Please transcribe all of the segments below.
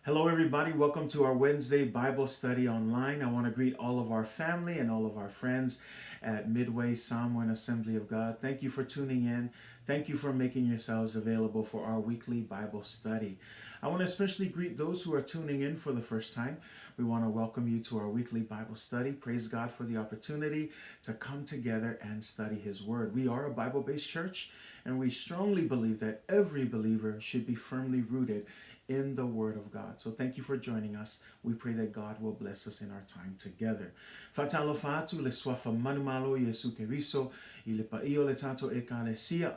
Hello, everybody. Welcome to our Wednesday Bible study online. I want to greet all of our family and all of our friends at Midway Samoan Assembly of God. Thank you for tuning in. Thank you for making yourselves available for our weekly Bible study. I want to especially greet those who are tuning in for the first time. We want to welcome you to our weekly Bible study. Praise God for the opportunity to come together and study His Word. We are a Bible based church, and we strongly believe that every believer should be firmly rooted in the Word of God. So thank you for joining us. We pray that God will bless us in our time together. Fatalo fatu le swafa manumalo Yesu Keriso, ile pa io le tato e kalesia,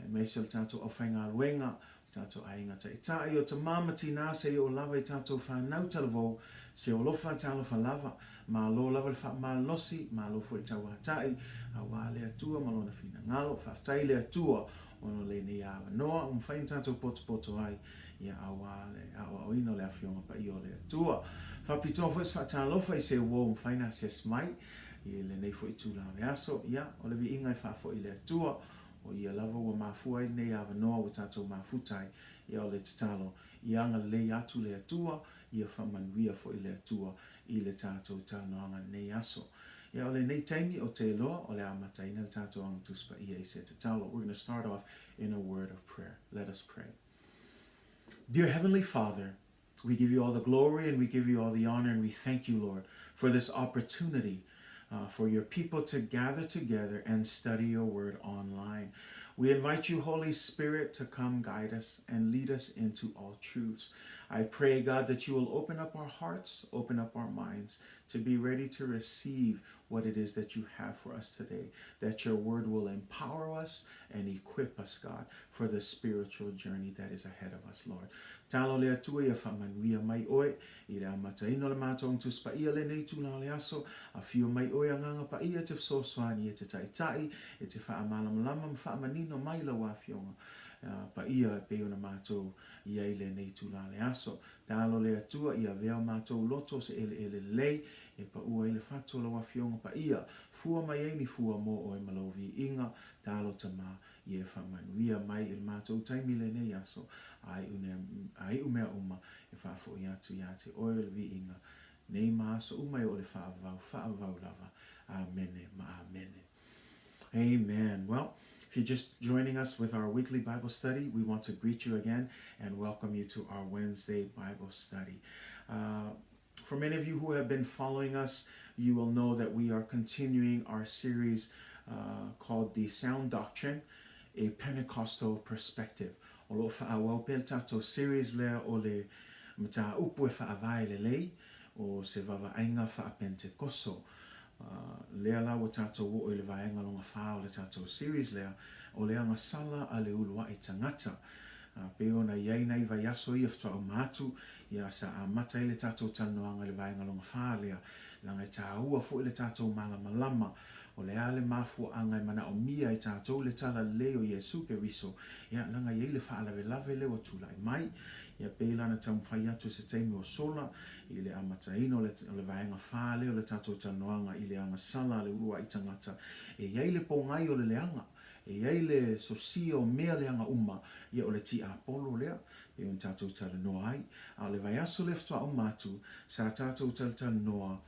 me se le tato ofenga luenga, tato ainga ta ita io ta mama tina se o lava tato fa nau talvo, se o lofa talo fa lava, ma lo lava fa ma losi, ma lo fo tawa tai, awa le atua malona fina ngalo, fa tai le atua, ono le ni ava. Noa fai tato poto ai, ia awale awa oino le afionga pa i o le atua. Fa pito fo fa talofa I se wo mfaina se smai I le nei fo I tula le aso ia o le vi inga fa fo I le atua o ia lava wa mafua I nei ava noa o tatou mafutai ia o le tatalo ia anga le atu le atua ia fa manuia fo I le atua I le tatou tanoanga nei aso. Ia o le nei taimi o te loa o le amataina le tatou anga tuspa ia I se tatalo. We're going to start off in a word of prayer. Let us pray. Dear Heavenly Father, we give you all the glory and we give you all the honor, and we thank you, Lord, for this opportunity for your people to gather together and study your word online. We invite you, Holy Spirit, to come guide us and lead us into all truths. I pray, God, that you will open up our hearts, open up our minds to be ready to receive what it is that you have for us today, that your word will empower us and equip us, God, for the spiritual journey that is ahead of us, Lord. Talo le atua ia whamanuia mai oe, I le amata ino le mātong tus pa ia le nei tūna le aso, a fio mai oe anganga pa ia te fsoswani e te taitai, e te whaamalamlama whaamanino mai la wafionga. Pa ia pe ona mātou ia I le nei tūna le aso. Talo le atua ia vea mātou loto se ele lei, e pa ua I le whato la wafionga pa ia, fua mai eini fua mo oe malovi inga, talo tama ia whamanuia mai il mātou taimi le nei aso, ai umea uma e whaafo I atu ia te oe le vi inga, nei maaso umai o le whaavau lava. Amene ma amene. Amen. Well, if you're just joining us with our weekly Bible study, we want to greet you again and welcome you to our Wednesday Bible study. For many of you who have been following us, you will know that we are continuing our series called The Sound Doctrine, a Pentecostal Perspective. O lo whaawau pel tatou series lea o le mata upu e whaawai le lei o se vavaainga whaapentekoso. Lea la o tatou o le vaenga longa whao le tatou series lea o le Agasala a le Ulua'i Tagata. Pe ona iai nei vai aso I aftua o matu ia sa a mata I le tatou tanoanga le vaenga longa wha lea langa I tāua fo I le tatou malama o le ale mafu anga I mana o mia I tātou le tala leo Yesu Keriso ia langa iai le wha alawe lave leo tula I mai ia pe lana tamu whai atu se teimi o sola I le amata ino le vaenga wha leo le tatou tanoanga I le Agasala le Ulua'i Tagata e iai le pongai o le leanga e iai le sosia o mea leanga uma ia o le ti apolo lea e on tatou tala noa ai a le vai aso le ftua o matu sa tatou tala noa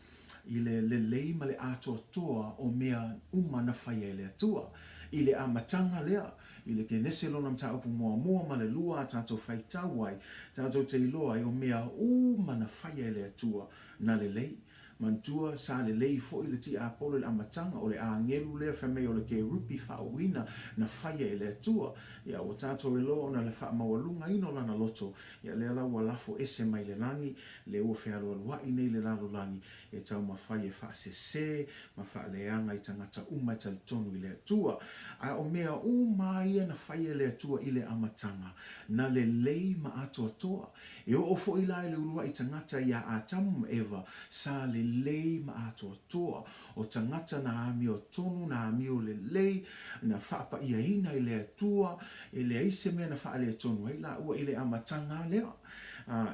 I le lei ma le ato toa o mea uma na whai e le atua I le amatanga lea I le ke nese lona mta upu mua ma le lua tatou whai tauai tatou te iloa I o mea uma na whai e le atua na le lei mantua sa le lei fo I le ti apolo le amatanga o le angelu lea whamei o le ke rupi whaowina na whaia e le atua ia o tātou e loa na le wha mawalunga ino lana loto ia lea lau walafo ese mai le langi le ua whealo aluai nei le lalo langi e tau ma whaia wha se ma wha leanga I tangata uma I tali tonu I le atua a o mea uma ia na whaia le atua I le amatanga na le lei ma ato atoa e o ofo I la le ulua I tangata ia a tamu eva sa le lei ma ato toa o tangata na ami o tonu na ami o le lei na whaapa ia ina I le atua e le aise mea na wha le tonu ai la ua I le amatanga lea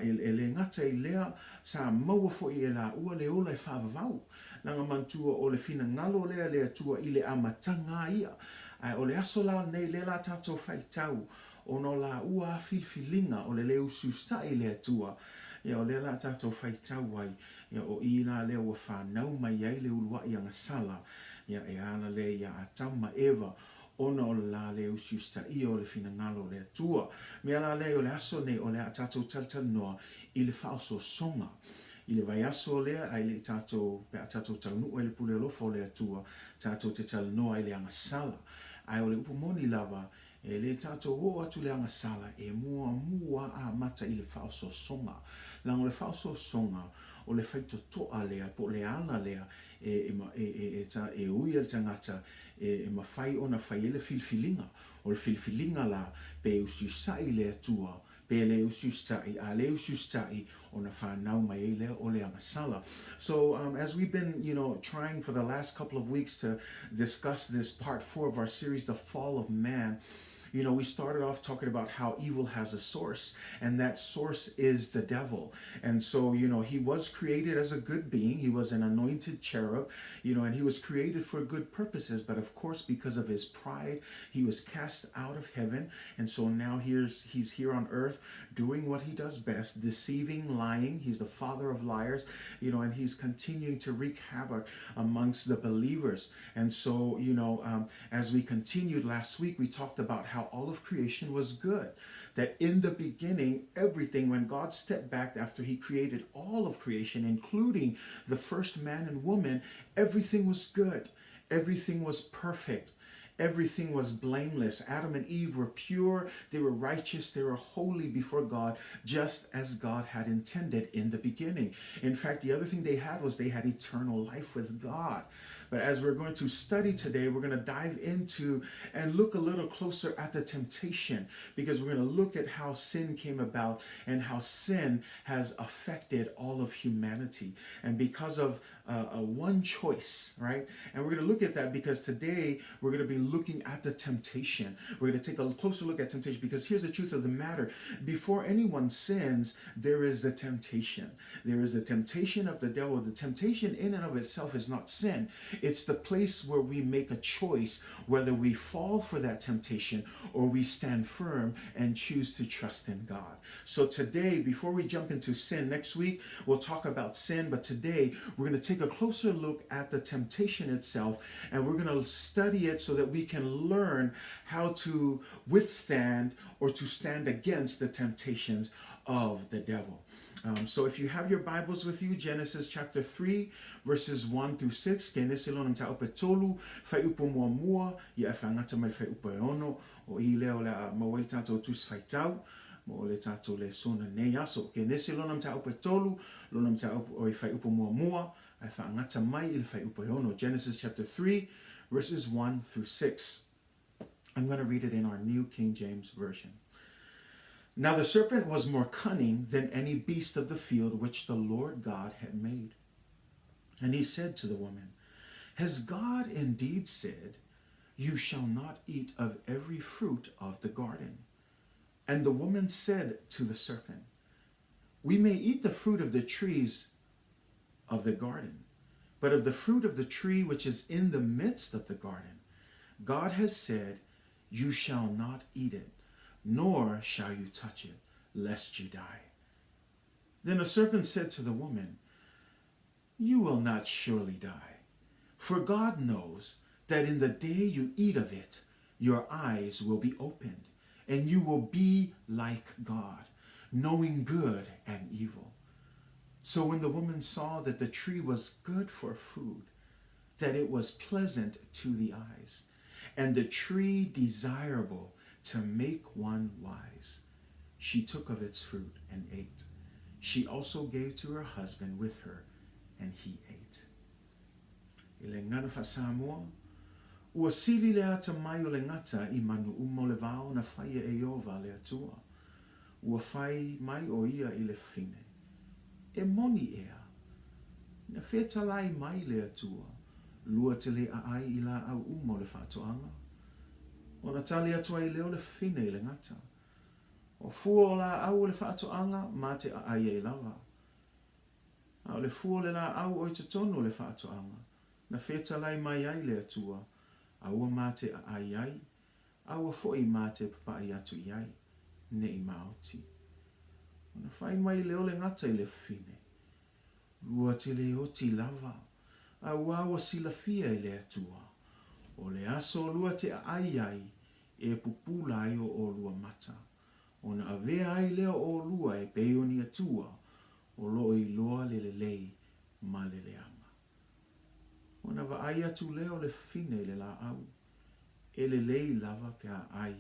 e le ngata I lea sa maua fo I la ua le ola I whaavavau nanga mantua o le fina ngalo lea le atua I le amatanga ia o le aso la nei le la tatou whai tau o no la ua filfilinga o le leu susta I le atua Ia o le la tātou whaitau ai. Ia o I la le ua whanau mai ai le Ulua'i Agasala. Ia e ana le ia a tau ma Eva. Ona o la le usiusta I o le finangalo le atua. Mea la le o le aso nei o le a tātou taltal noa I le whaoso songa. I le vai aso lea ai le tātou pe a tātou taunua I le pule lofo le atua. Tātou te tal noa I le Agasala. Ai o le upumoni lava e le tātou o atu le Agasala e mua a mata I le whaoso songa. Lango le whaoso songa o le whaito toa lea po le ana lea e ui al tangata e mawhai ona whai ele filfilinga. O le filfilinga la pe usiusai le atua, pe le usiusai, a le usiusai ona whanau mai e lea o le Agasala. So as we've been, trying for the last couple of weeks to discuss this part 4 of our series, The Fall of Man, we started off talking about how evil has a source, and that source is the devil. And so, he was created as a good being. He was an anointed cherub, and he was created for good purposes. But of course, because of his pride, he was cast out of heaven. And so now he's here on earth doing what he does best, deceiving, lying. He's the father of liars, and he's continuing to wreak havoc amongst the believers. And so, as we continued last week, we talked about how all of creation was good. That in the beginning, everything, when God stepped back after he created all of creation, including the first man and woman, everything was good. Everything was perfect. Everything was blameless. Adam and Eve were pure. They were righteous. They were holy before God, just as God had intended in the beginning. In fact, the other thing they had was they had eternal life with God. But as we're going to study today, we're going to dive into and look a little closer at the temptation, because we're going to look at how sin came about and how sin has affected all of humanity. And because of one choice, right? And we're going to look at that because today we're going to be looking at the temptation. We're going to take a closer look at temptation, because here's the truth of the matter. Before anyone sins, there is the temptation. There is the temptation of the devil. The temptation in and of itself is not sin. It's the place where we make a choice whether we fall for that temptation or we stand firm and choose to trust in God. So today, before we jump into sin, next week we'll talk about sin, but today we're going to take a closer look at the temptation itself, and we're going to study it so that we can learn how to withstand or to stand against the temptations of the devil. So if you have your Bibles with you, Genesis chapter 3, verses 1 through 6, ke nese lo nam ta upe tolu, fai upo mua mua, ia e whangata mai fai upo e ono, o I leo le a mawai tātou tus fai tau, mo le tātou le sona nei aso. Ke nese lo nam ta upe tolu, lo nam ta upo o I fai upo mua mua, e whangata mai il fai upo e ono. Genesis chapter 3, verses 1 through 6. I'm going to read it in our New King James Version. Now the serpent was more cunning than any beast of the field which the Lord God had made. And he said to the woman, Has God indeed said, You shall not eat of every fruit of the garden? And the woman said to the serpent, We may eat the fruit of the trees of the garden, but of the fruit of the tree which is in the midst of the garden, God has said, You shall not eat it, nor shall you touch it, lest you die. Then the serpent said to the woman, You will not surely die, for God knows that in the day you eat of it, your eyes will be opened, and you will be like God, knowing good and evil. So when the woman saw that the tree was good for food, that it was pleasant to the eyes, and the tree desirable to make one wise, she took of its fruit and ate. She also gave to her husband with her, and he ate. Ile ngana fa Samoa, ua sili le ata mai o le ngata I manu umo le vao na whaia e ova le atua. Ua whai mai o ia I le fine. E moni ea. Na whetalai mai le atua, lua te le a ai I la au umo le whatoanga. O na tali atua I leo le fine I le ngata. O fua o la au le whaatoanga, ma te a ai e lava. A o le fua le la au o I te tonu le whaatoanga. Na whetalai mai ai le atua, a ua ma te a ai ai, a ua foi ma te papai atu I ai, ne I maoti. Ona whai mai le ole ngata i le fine. Lua te le oti lava. A wawa sila fia i le atua. O le aso lua te ai ai e pupula ai o lua mata. Ona avea ai leo o lua e peoni atua o lo i loa le lei ma le leanga. Ona va ai atu leo le fine i le la au. E le lei lava pe a ai.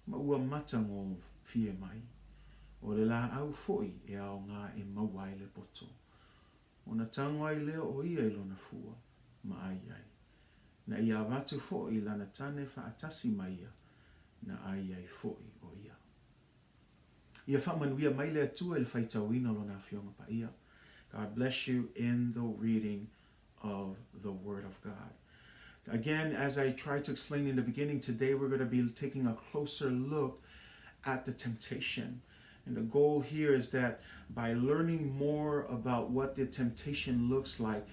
Ma ua mata ngō fie mai. O le la au foi e ao ngā e mawai le poto. Ona tango ai leo o ia i lona fua ma ai ai. Na ia watu foi lana tane fa atasi mai ia. Na ai ai foi o ia. Ia whamanuia mai le atua le whaitawina lona fionga pa ia. God bless you in the reading of the Word of God. Again, as I tried to explain in the beginning, today we're going to be taking a closer look at the temptation. And the goal here is that by learning more about what the temptation looks like,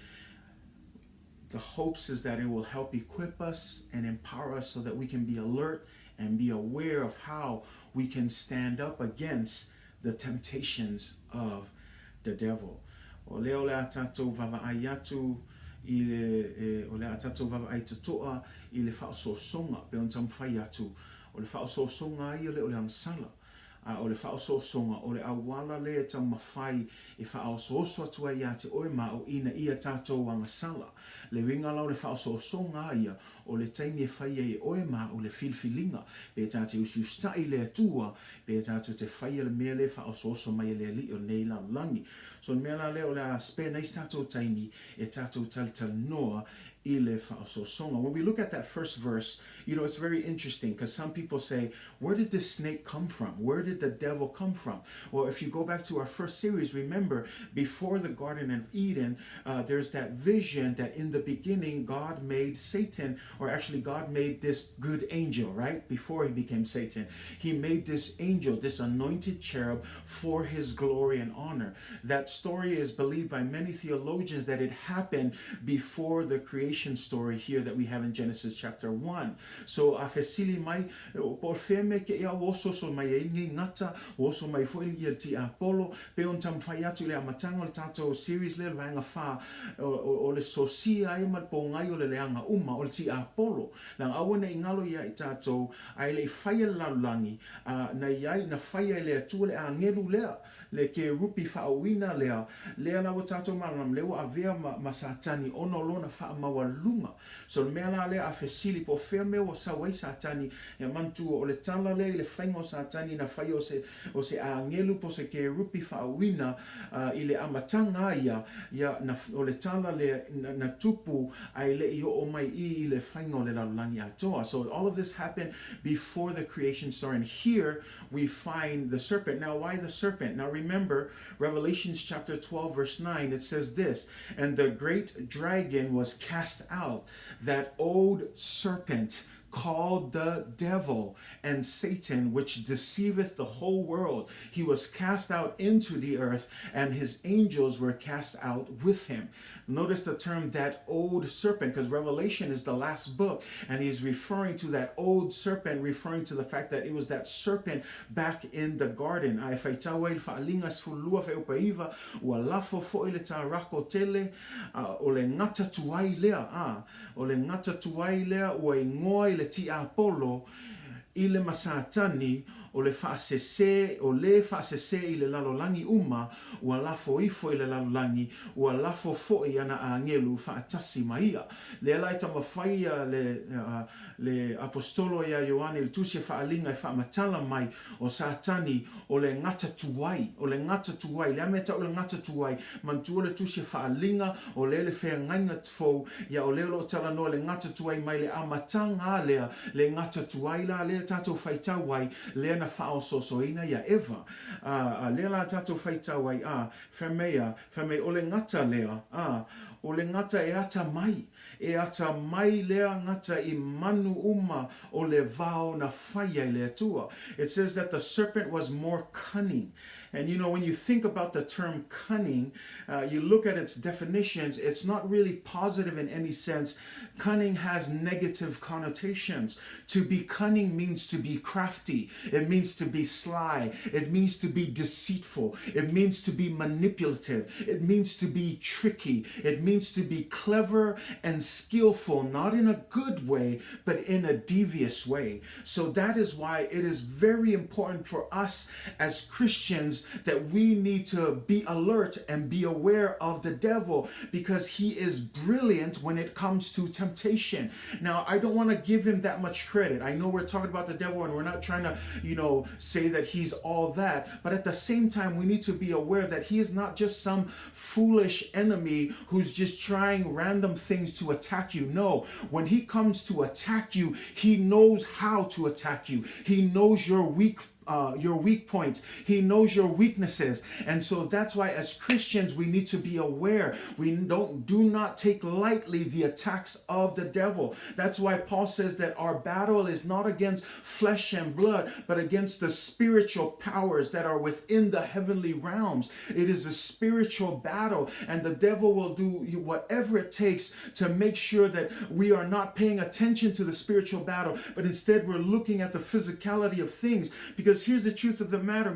the hopes is that it will help equip us and empower us so that we can be alert and be aware of how we can stand up against the temptations of the devil. O leo le atatou vavaai atu i le o le atatou vavaai totoa i le whaososonga pe on tam whai atu. O le whaososonga ai o le Agasala. O le whaososonga o le awala le tam mawhai i whaososo atu ai ate oe ma o ina ia tātou Agasala. Le winga lau le whaososonga ia o le taimi e whai e oe ma o le filfilinga. Pe tātou usustai le atua, pe tātou te whai le mea le whaososo mai le li o nei la langi. So mea la le o le aspe neis tātou taimi e tātou tal noa When we look at that first verse, it's very interesting because some people say, where did this snake come from? Where did the devil come from? Well, if you go back to our first series, remember, before the Garden of Eden, there's that vision that in the beginning, God made Satan, or actually God made this good angel, right? Before he became Satan. He made this angel, this anointed cherub for his glory and honor. That story is believed by many theologians that it happened before the creation story here that we have in Genesis chapter 1. So afesili mai por feme ke ia oso so mai ngi ngata oso mai foi ia ti Apollo pe on tam fai atu le amatango le tato series le vanga fa o le sosia ai mal po ngai o le leanga uma o le ti Apollo lang awana ingalo ia i tato ai le fai la langi na ia na fai le atu le angelu le ke rupi fa wina le la o tato malam le o avea masatani ono lona fa mawalunga so mea la le a fesili po fea me o sa wai satani e mantu o le tala le whaingo satani na whai o se a ngelu po se ke rupi whaawina i le amatanga ia na o le tala le na tupu ai le i o mai i le whaingo le lalangi atoa. So all of this happened before the creation story, and here we find the serpent. Now why the serpent? Now remember Revelations chapter 12 verse 9, it says this, and the great dragon was cast out, that old serpent called the devil and Satan, which deceiveth the whole world. He was cast out into the earth, and his angels were cast out with him. Notice the term that old serpent, because Revelation is the last book, and he's referring to that old serpent, referring to the fact that it was that serpent back in the garden. Le ti Apollo i le masatani o le whaasese i le lalolangi uma ua lafo ifo i le lalolangi ua lafo fo i ana a ngelu whaatasi maia. Le alai tamawhaia le apostolo ia Ioane le tusia whaalinga i whaamatala mai o satani o le ngata tuai le ameta o le ngata tuai mantua le tusia whaalinga o le whea ngainga tfou ia o leo lo tala no le ngata tuai mai le amatanga le ngata tuai la le tatou whaitawai le na whaososoina ia Eva le la tatou whaitawai whamea o le ngata lea o le ngata e ata mai. E ata mai lea ngata I manu uma o le vao na whaia I le atua. It says that the serpent was more cunning. And you know, when you think about the term cunning, you look at its definitions, it's not really positive in any sense. Cunning has negative connotations. To be cunning means to be crafty. It means to be sly. It means to be deceitful. It means to be manipulative. It means to be tricky. It means to be clever and skillful, not in a good way, but in a devious way. So that is why it is very important for us as Christians that we need to be alert and be aware of the devil, because he is brilliant when it comes to temptation. Now, I don't want to give him that much credit. I know we're talking about the devil and we're not trying to, say that he's all that. But at the same time, we need to be aware that he is not just some foolish enemy who's just trying random things to attack you. No, when he comes to attack you, he knows how to attack you. He knows your weak points. He knows your weaknesses. And so that's why as Christians, we need to be aware. We do not take lightly the attacks of the devil. That's why Paul says that our battle is not against flesh and blood, but against the spiritual powers that are within the heavenly realms. It is a spiritual battle, and the devil will do whatever it takes to make sure that we are not paying attention to the spiritual battle, but instead we're looking at the physicality of things. Because here's the truth of the matter.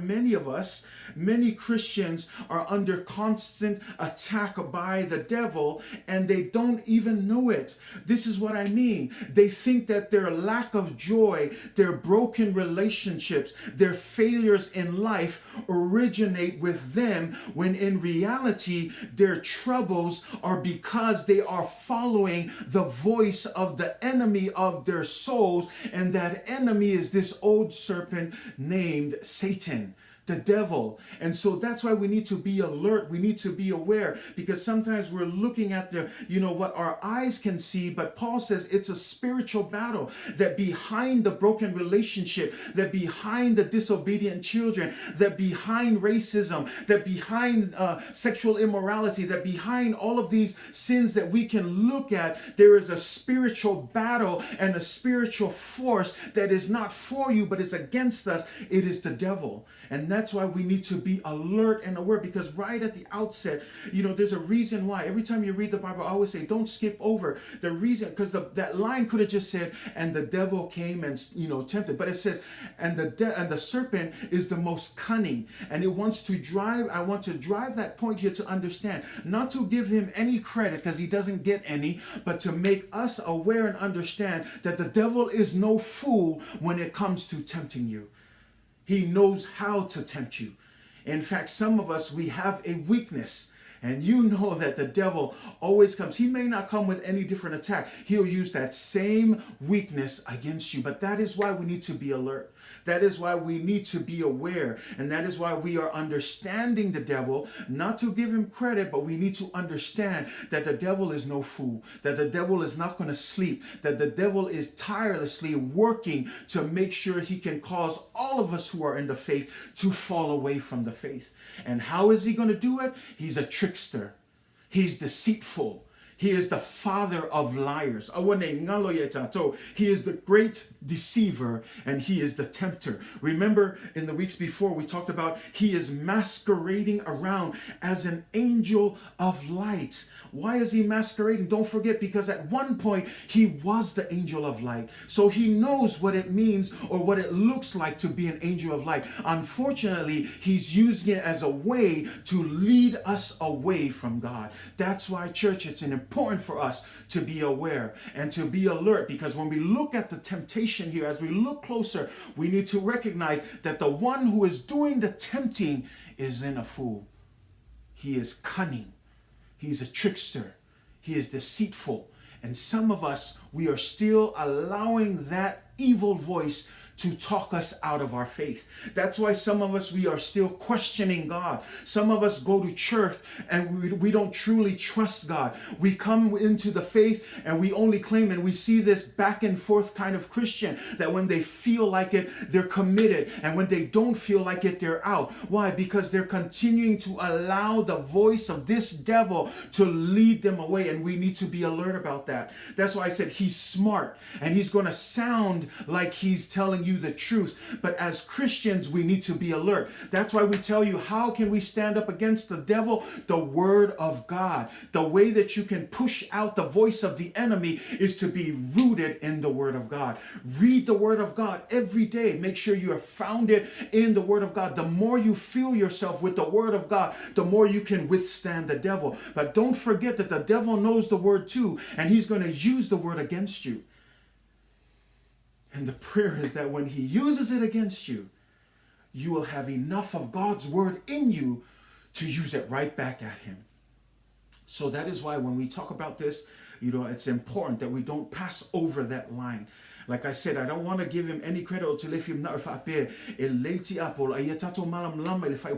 Many Christians are under constant attack by the devil, and they don't even know it. This is what I mean. They think that their lack of joy, their broken relationships, their failures in life originate with them, when in reality, their troubles are because they are following the voice of the enemy of their souls, and that enemy is this old serpent named Satan, the devil. And so that's why we need to be alert. We need to be aware, because sometimes we're looking at what our eyes can see, but Paul says it's a spiritual battle, that behind the broken relationship, that behind the disobedient children, that behind racism, that behind sexual immorality, that behind all of these sins that we can look at, there is a spiritual battle and a spiritual force that is not for you, but is against us. It is the devil. And that's why we need to be alert and aware, because right at the outset, there's a reason why. Every time you read the Bible, I always say, don't skip over the reason, because that line could have just said, and the devil came and, tempted. But it says, and the serpent is the most cunning. And it wants to drive, I want to drive that point here to understand, not to give him any credit because he doesn't get any, but to make us aware and understand that the devil is no fool when it comes to tempting you. He knows how to tempt you. In fact, some of us, we have a weakness. And you know that the devil always comes. He may not come with any different attack. He'll use that same weakness against you. But that is why we need to be alert. That is why we need to be aware. And that is why we are understanding the devil, not to give him credit, but we need to understand that the devil is no fool, that the devil is not going to sleep, that the devil is tirelessly working to make sure he can cause all of us who are in the faith to fall away from the faith. And how is he going to do it? He's a trickster. He's deceitful. He is the father of liars. He is the great deceiver, and he is the tempter. Remember, in the weeks before, we talked about he is masquerading around as an angel of light. Why is he masquerading? Don't forget, because at one point he was the angel of light. So he knows what it means or what it looks like to be an angel of light. Unfortunately, he's using it as a way to lead us away from God. That's why, church, it's important for us to be aware and to be alert, because when we look at the temptation here, as we look closer, we need to recognize that the one who is doing the tempting isn't a fool. He is cunning. He's a trickster. He is deceitful. And some of us, we are still allowing that evil voice to talk us out of our faith. That's why some of us, we are still questioning God. Some of us go to church and we don't truly trust God. We come into the faith and we only claim, and we see this back and forth kind of Christian, that when they feel like it, they're committed, and when they don't feel like it, they're out. Why? Because they're continuing to allow the voice of this devil to lead them away, and we need to be alert about that. That's why I said he's smart, and he's going to sound like he's telling you the truth, but as Christians, we need to be alert. That's why we tell you, how can we stand up against the devil? The Word of God. The way that you can push out the voice of the enemy is to be rooted in the Word of God. Read the Word of God every day. Make sure you are founded in the Word of God. The more you fill yourself with the Word of God, the more you can withstand the devil. But don't forget that the devil knows the Word too, and he's going to use the Word against you. And the prayer is that when he uses it against you, you will have enough of God's Word in you to use it right back at him. So that is why when we talk about this, it's important that we don't pass over that line. Like I said, I don't want to give him any credit to lift him not fa pe e leiti apol ai tato malam lama le fai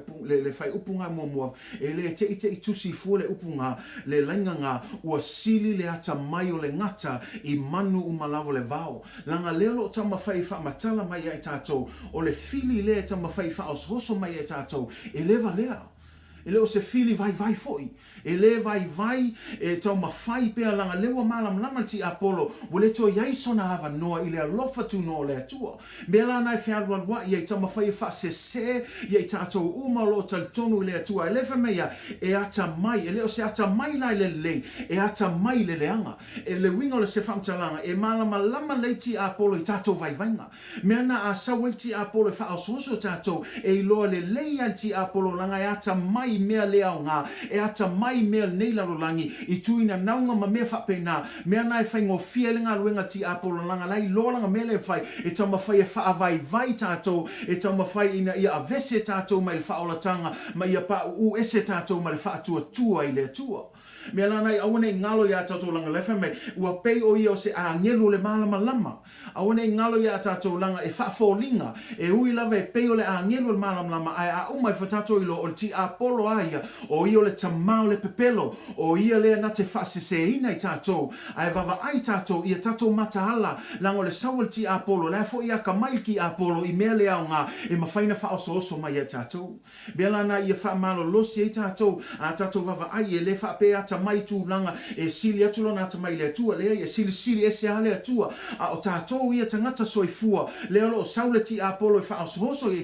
upunga mo ele te tusi fu le upunga le langanga o sili le ata mai o le ngata I manu umalavo le vao langa lelo tama fai fa matala mai ai tato o le fili le tama fai fa os hoso mai ai tato eleva lea ele o se fili vai foi ele vai e tau mawhai pea langa lewa malam lama ti Apollo wale to yaiso na hava noa ile alofa tu no le atua mela nai whiarua wa ia tau mawhai fa se ia tatou umalo tal tonu ile atua elefa mea e ata mai ele o se ata mai lai le e ata mai le leanga e le wingo le se famtalanga e malama lama le ti Apollo I tatou vai vainga mea na a sawe ti Apollo fa ososo tatou e loa le leia ti Apollo langa e ata mai mea leaunga e ata mai mea nei larolangi I tuina naunga ma mea whapena mea nai whaingo fielinga luenga ti Apollo langa lai lolanga mea le whai e tau mawhai e whaavai vai tātou e tau mawhai ina ia avese tātou mai le whaolatanga ma ia pa u ese tātou ma le whaatua tua I le tua mea lanai awane ngalo ia tātou langa le whame ua pei o ia o se a ngelu le malama lama awane ngalo ia tātou langa e whaafolinga e ui lava e pei o le a ngelu le malama lama ai a umai whatatou ilo o ti Apollo aia o ia o le tamau le pepelo o ia lea na te whaaseseina I tātou ai vava ai tātou ia tātou matahala lango le sawal ti Apollo le fo ia ka mai ki Apollo I mea lea o ngā e mawhaina whaoso mai e tātou bea lana ia whaamalo losi e tātou a tātou vava ai e le whaapea mai tu langa e sili atu lona ta mai le tua le e sili ese ale atua a o tatou ia tangata soifua le lo saule ti Apollo fa ososo ia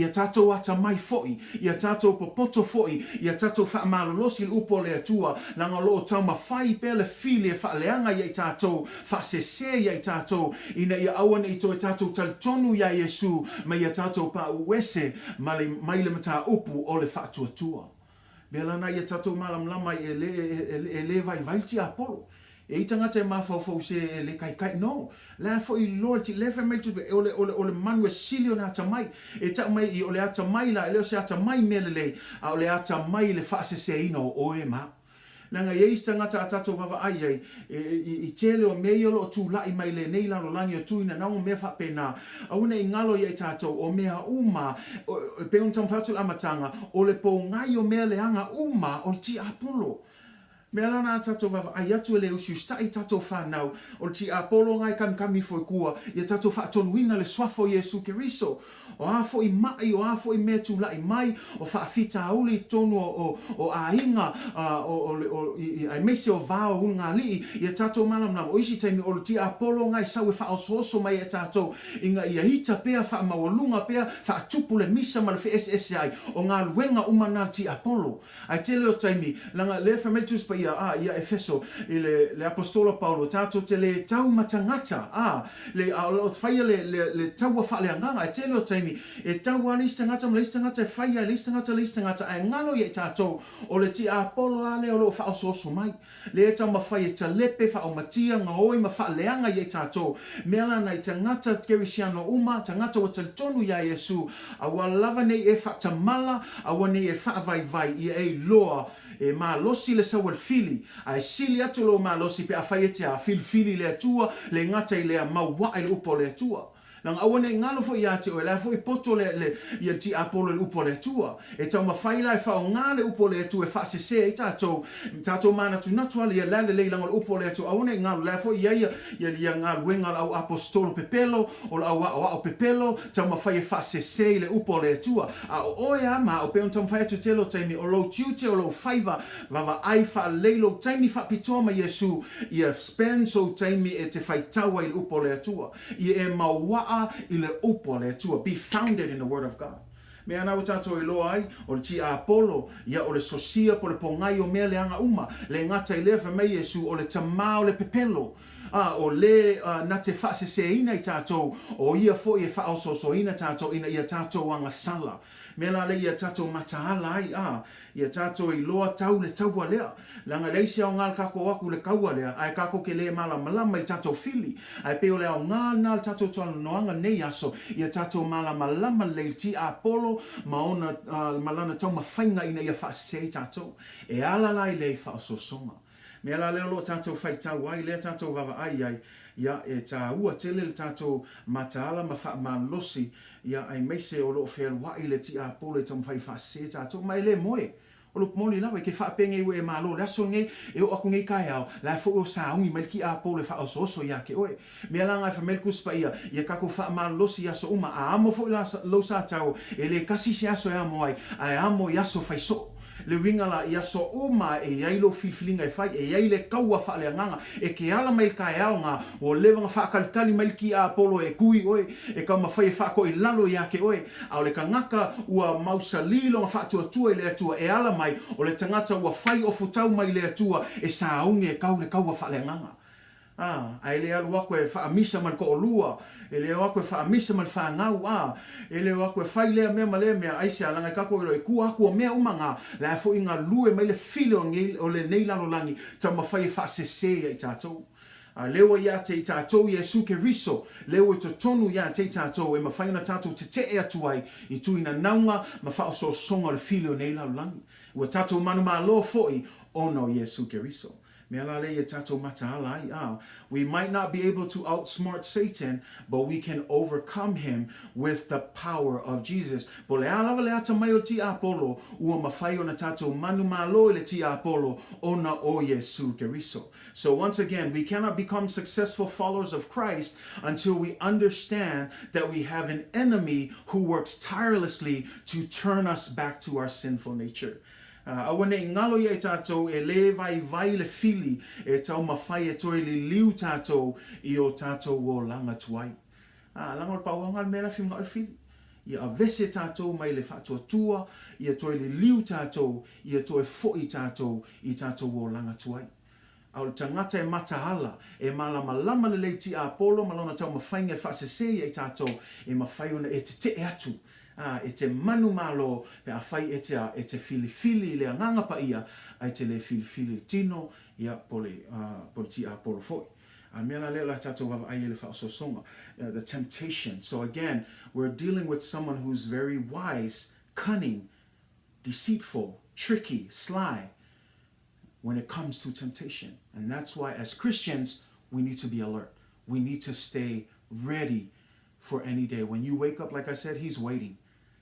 tatou ata mai foi ia tatou popoto foi ia tatou fa malolosi upo le atua langa lo tama fai pele fili fa leanga ia tatou fa sese ia tatou ina ia awana I to tatou tal tonu ia Yesu ma ia tatou pa uese mai le mata upu o le fa tua Bela na ia tatou malam lama e le vai ti Apollo. E tangata e mawhau se le kai no. La fo I Lord ti lefa me tu ole manu e silio na ata mai. E ta mai I ole ata mai la ele se ata mai melele a ole ata mai le fa se ino o e ma. Nanga ye tangata atatou vava ai I tele o meio lo tu lai mai le nei la langi o tuina na o me fa pena auna I ngalo ye tatou o mea uma pe un tam fatu amatanga o le po ngai o mea le anga uma o ti Apollo mea lana tatou vava ai atu le usu stai tatou whanau o ti Apollo ngai kami foi kua ia tatou whaatonuina le swafo Yesu Keriso o afo I mai o afo I mea tu lai mai o whaafita auli tonu o ainga ai mese o vao unga li ia tatou malam o isi taimi o ti Apollo ngai sawe whaososo mai e tatou inga ia hita pea whaamawalunga pea whaatupu le misa ma le FSSI o ngā luenga umana ti Apollo ai tele o taimi langa le whametus pa ia Efeso I le apostolo Paulo tatou te le tau matangata le whaia le taua whaaleanganga ai tele o taimi e taua listangata ma listangata e whaia listangata ai ngalo ia tatou o le ti Apollo ale o lo whaososo mai le e tau mawhai e talepe whaomatia ngā oi ma whaaleanga ia tatou mea lana I tangata kerisiano uma tangata o talitonu ia Yesu awa lava nei e whaatamala awa nei e whaavaivai ia e loa e ma losi le sawal fili ai sili atu lo ma losi pe afai te a fili le atua le ngata I le mau wa le upo le atua Nang awane ngalo fo ia te o la fo I poto le ia ti apolo le upo le tua. E tau mawhaila e whao ngale upo le tua e whaase se I tātou mana tu natuali ia lale leilango le upo le tua. Awane ngalo la fo ia ngalo wenga au apostolo pepelo o la au pepelo tau mawhai e whaase se le upo le tua. A o ea ma o peon tau mawhai atu telo taimi o lo tiute o lo whaiva vava ai wha leilo taimi wha pitoa ma Yesu ia spend so taimi e te whaitawa I le upo le tua. Ia e mawaa I le upo le tua. Be founded in the word of God. Me ana o tātou Ulua'i o le tia Apolo ia o le sosia po le pongai o mea le anga uma le ngata I lea whamei Yesu o le tamao le pepelo o le na te whaaseseina I tātou o ia fo I e whaososoina tātou ina ia tātou Agasala me la le ia tātou matahala ai ia tātou I loa tau le taua lea langa leisi au ngal kako aku le kaua lea ai kako ke le malama I tātou fili ai peo le au ngal tātou toa noanga nei aso ia tātou malama le ti Apolo maona malana tau mawhainga ina ia whaasei tātou e ala lai le whaososonga me ala leo lo tātou whaitau ai le tātou vava ai ia e tā ua tele le tātou mataala ma losi ia ai meise o lo whewai le ti Apolo e tau whaasei tātou mai le moe o lo moli lawa ke whaapenge ue e malo le aso ngei e o aku ngei kai au la fo o saungi mai ki Apolo e whaososo ia ke oe me ala ngai whamelkus pa ia kako whaamalosi aso uma a amo fo lo sa tau e le kasi se aso e amo ai amo iaso whaiso le winga la ia so uma e yailo filfilinga e fai e yaile kaua fa le nganga e ke ala mai kai au nga o levanga fa kalkali mai ki Apolo e kui oe e ka mafai fa ko I lalo ya ke oe au le kangaka ua mausalilo fa tua le atua e ala mai o le tangata ua fai o futau mai le atua e saungi e kau le kaua fa le nganga ai le alu wako e whaamisa man ko olua, e le wako e whaamisa man whaangau e le wako e whai lea mea malea mea aise alanga I kako ilo e kua aku o mea umanga, la e fo inga lue mai le file o le nei lalo langi, ta mawhai e whaasesea I tātou. Lewa ia te I tātou Yesu ke riso, lewa to tonu ia te I tātou, e mawhai na tātou te te ea tuai, I tuina naunga, ma whao so songa le file o nei lalo langi. Ua tātou manu maa lo foi, ono Yesu ke riso. We might not be able to outsmart Satan, but we can overcome him with the power of Jesus. So once again, we cannot become successful followers of Christ until we understand that we have an enemy who works tirelessly to turn us back to our sinful nature. Awane ngalo ia tātou e le vai le fili e tau mawhai e toi li liu tātou I o tātou o langa tuai. Langa o pauangal mea la whimga o fili. Ia avese tātou mai le whātua tua, ia toi li liu tātou, ia toi fo'i tātou I tātou o langa tuai. Au le tangata e matahala, e malama le leiti Apolo, malona tau mawhainga e whaasesea I tātou, e mawhai ona e te atu. E te manu malo pe a fai e te fili le nganga pa ia ai te le fili tino ia pole ti Apolo foi. Mea leo la tātou wawa ai ele whaososonga. The temptation. So again, we're dealing with someone who's very wise, cunning, deceitful, tricky, sly when it comes to temptation. And that's why as Christians, we need to be alert. We need to stay ready for any day. When you wake up, like I said, he's waiting.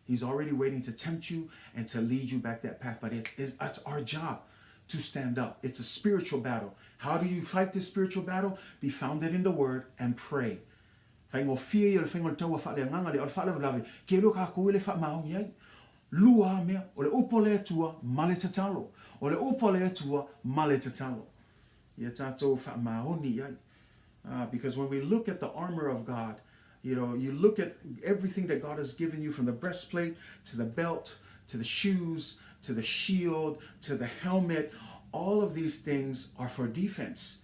He's already waiting to tempt you and to lead you back that path. But it's our job to stand up. It's a spiritual battle. How do you fight this spiritual battle? Be founded in the word and pray. Lua mea, o le upo le atua, male tatalo. O le upo le atua, male tatalo. Ia tātou whaamahoni iai. Because when we look at the armor of God, you know, you look at everything that God has given you from the breastplate to the belt, to the shoes, to the shield, to the helmet. All of these things are for defense.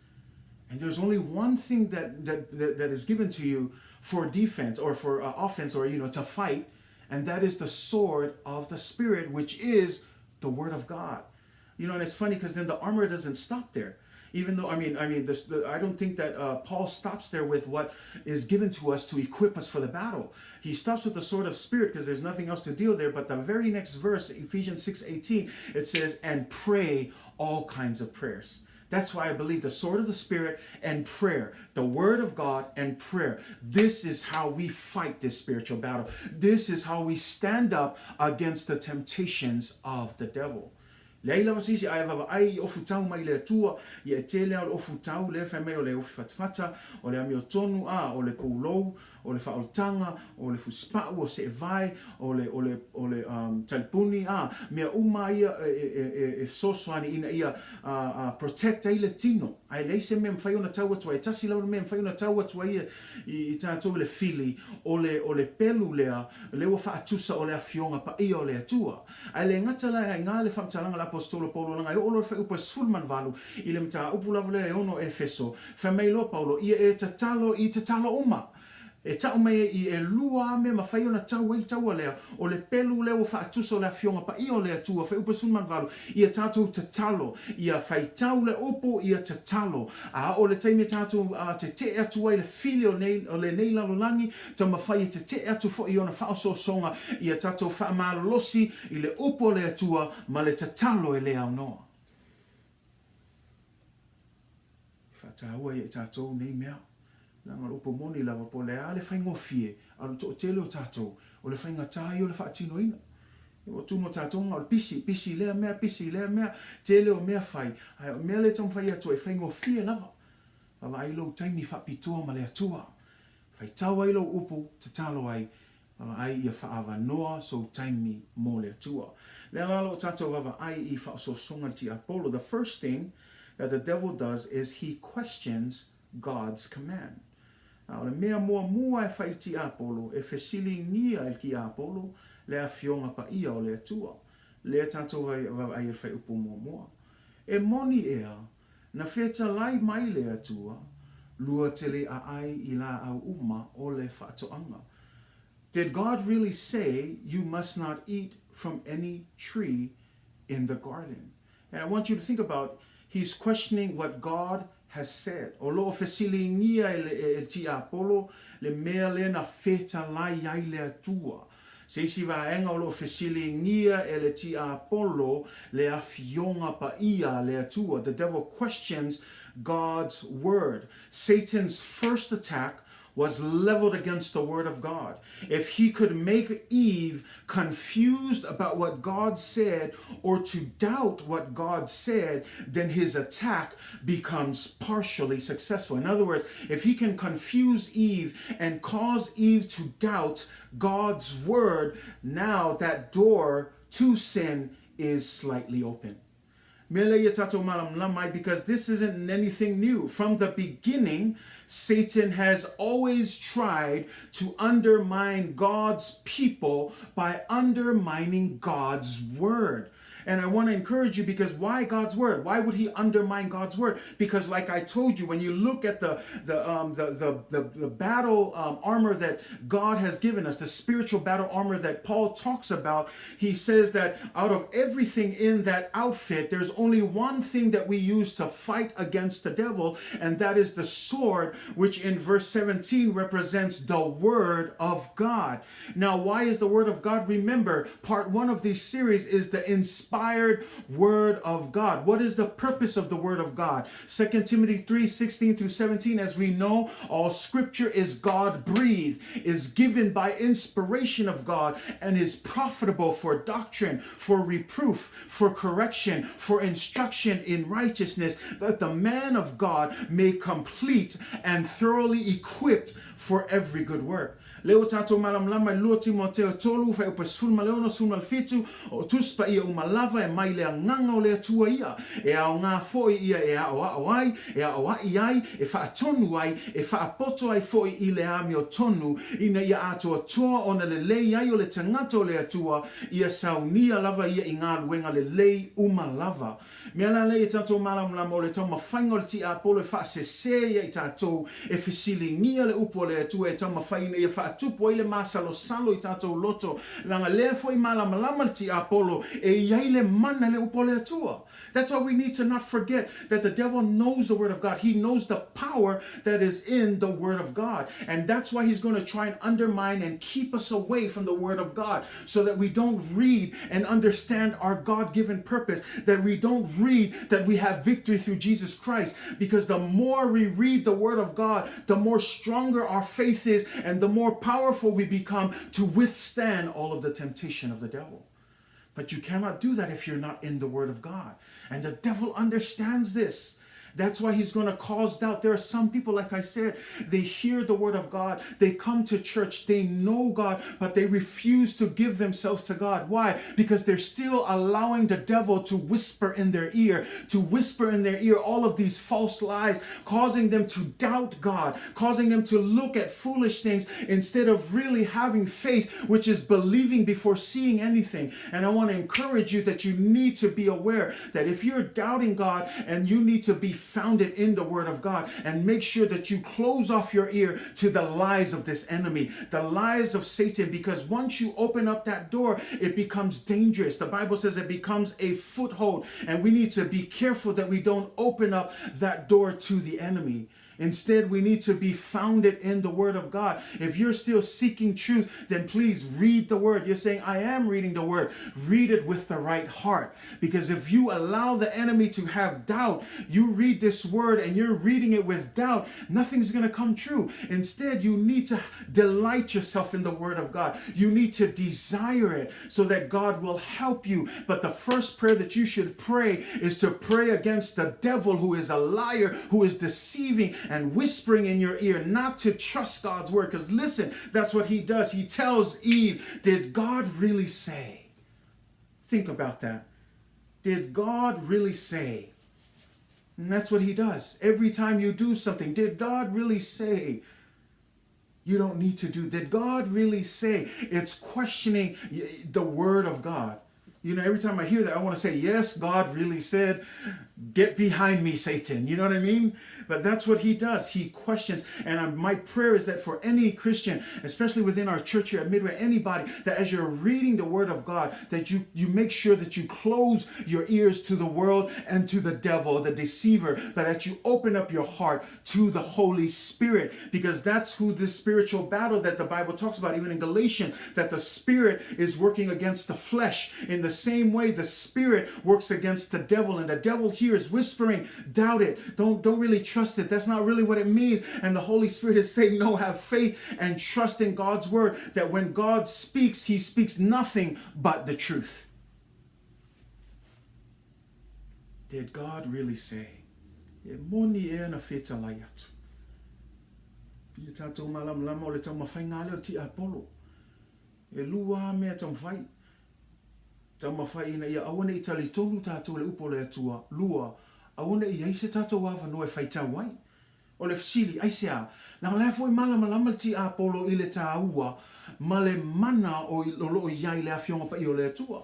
And there's only one thing that is given to you for defense or for offense or, you know, to fight. And that is the sword of the Spirit, which is the Word of God. You know, and it's funny because then the armor doesn't stop there. Even though, I don't think that Paul stops there with what is given to us to equip us for the battle. He stops with the sword of Spirit because there's nothing else to deal there. But the very next verse, Ephesians 6:18, it says, and pray all kinds of prayers. That's why I believe the sword of the Spirit and prayer, the word of God and prayer. This is how we fight this spiritual battle. This is how we stand up against the temptations of the devil. Leila wasisi ai vava ai ofu tau mai le tua ia tele al ofu tau le fa mai o le ofu fatfata o le amio tonu o le kulou o le faoltanga o le fuspa o se vai o le talpuni mea uma ia e soswani ina ia protect ai le tino ai le se me mfai ona tau atu ai tasi lau me mfai ona tau atu ai I tātou le fili o le pelu lea le wa faatusa o le afionga pa ia o le atua ai le ngata la ai ngā le whamtalanga la apostolo Paulo langa o lo fa upa sfulman valu I le mta upula vale ono Efeso fa mai lo Paulo ia e tatalo I tatalo uma e tau mai I lua me mawhai ona tau ai tau lea o le pelu lea o faatusa o le afionga pa ia o le atua fa upa sfulman valu ia tātou tatalo ia whai tau le opo ia tatalo o le taimi tātou te te atu ai le fili o le nei lalolangi ta mawhai te te atu fo I ona whaoso songa ia tātou whaamalosi I le opo le atua ma le tatalo e lea noa whataua ia tātou nei mea Nanga upo moni lava po le ale whaingo fie, alu to tele o tātou, o le whainga tāi o le whaatino ina. O tumo tātou ngā o le pisi lea mea, tele o mea whai, ai o mea le tam whai atu e whaingo fie lava. Awa ailo taimi whapitoa ma le atua. Whai tau ailo upo te talo ai, awa ai ia whaawa noa so taimi mo le atua. Lea lalo o tātou awa ai I whaaso songa ti Apollo. The first thing that the devil does is he questions God's command. Le mea mua e whaiti Apollo, e whesili ngia e ki Apollo, le a fionga pa ia o le atua. Le tātou ai e whai upo mua. E moni ea, na wheta lai mai le atua, lua tele a ai I la au uma o le whaatoanga. Did God really say you must not eat from any tree in the garden? And I want you to think about, he's questioning what God has said. O lo fesili ngia e ti Apollo le mea le na feta lai ai le atua. Se si va enga o lo fesili ngia e le ti Apollo le afionga pa ia le atua. The devil questions God's word. Satan's first attack was leveled against the word of God. If he could make Eve confused about what God said or to doubt what God said, then his attack becomes partially successful. In other words, if he can confuse Eve and cause Eve to doubt God's word, now that door to sin is slightly open. Because this isn't anything new. From the beginning, Satan has always tried to undermine God's people by undermining God's word. And I want to encourage you, because why God's word? Why would he undermine God's word? Because like I told you, when you look at the battle armor that God has given us, the spiritual battle armor that Paul talks about, he says that out of everything in that outfit, there's only one thing that we use to fight against the devil, and that is the sword, which in verse 17 represents the word of God. Now, why is the word of God? Remember, part 1 of this series is the inspired word of God. What is the purpose of the word of God? 2 Timothy 3:16 through 17, as we know, all scripture is God-breathed, is given by inspiration of God, and is profitable for doctrine, for reproof, for correction, for instruction in righteousness, that the man of God may complete and thoroughly equipped for every good work. Leo tātou malam lama I lua Timoteo tolu whai upa sfulma leono sfulma fitu o tuspa ia umalava e mai lea nganga o lea tua ia e ao ngā foi ia e ao ai e ao ai e whaatonu ai e whaapoto ai foi I lea mi o tonu ina ia ato atoa ona le lei ai o le tangata o lea tua ia saunia lava ia I ngā luenga le lei umalava. Mea la lei tātou malam lama o le tau mawhainga o le ti Apollo e whaasese ia I tātou e whesilingia le upo lea tua e tau mawhaina ia tupo ile masalo salo I tātou loto. Langa lea foi malama ti Apollo e yaile mana le upo le atua. That's why we need to not forget that the devil knows the word of God. He knows the power that is in the word of God. And that's why he's going to try and undermine and keep us away from the word of God so that we don't read and understand our God-given purpose, that we don't read that we have victory through Jesus Christ. Because the more we read the word of God, the more stronger our faith is and the more powerful we become to withstand all of the temptation of the devil. But you cannot do that if you're not in the word of God. And the devil understands this. That's why he's going to cause doubt. There are some people, like I said, they hear the word of God. They come to church. They know God, but they refuse to give themselves to God. Why? Because they're still allowing the devil to whisper in their ear, all of these false lies, causing them to doubt God, causing them to look at foolish things instead of really having faith, which is believing before seeing anything. And I want to encourage you that you need to be aware that if you're doubting God and you need to be founded in the word of God, and make sure that you close off your ear to the lies of this enemy, the lies of Satan, because once you open up that door, it becomes dangerous. The Bible says it becomes a foothold, and we need to be careful that we don't open up that door to the enemy. Instead, we need to be founded in the word of God. If you're still seeking truth, then please read the word. You're saying, I am reading the word. Read it with the right heart. Because if you allow the enemy to have doubt, you read this word and you're reading it with doubt, nothing's going to come true. Instead, you need to delight yourself in the word of God. You need to desire it so that God will help you. But the first prayer that you should pray is to pray against the devil, who is a liar, who is deceiving and whispering in your ear, not to trust God's word. Because listen, that's what he does. He tells Eve, did God really say? Think about that. Did God really say? And that's what he does. Every time you do something, did God really say? You don't need to do. Did God really say? It's questioning the word of God. You know, every time I hear that, I want to say, yes, God really said, get behind me, Satan. You know what I mean? But that's what he does. He questions. And my prayer is that for any Christian, especially within our church here at Midway, anybody, that as you're reading the word of God, that you make sure that you close your ears to the world and to the devil, the deceiver, but that you open up your heart to the Holy Spirit, because that's who the spiritual battle that the Bible talks about, even in Galatians, that the spirit is working against the flesh. In the same way, the spirit works against the devil, and the devil here is whispering, doubt it. Don't really trust it. That's not really what it means. And the Holy Spirit is saying, no, have faith and trust in God's word, that when God speaks, he speaks nothing but the truth. Did God really say? Auna I aise tātou awa no e whaitau wai. O le fsili aisea. Nang lea foi malama ti Apollo I le tāua. Ma le mana o lolo iai le afionga pa I o le atua.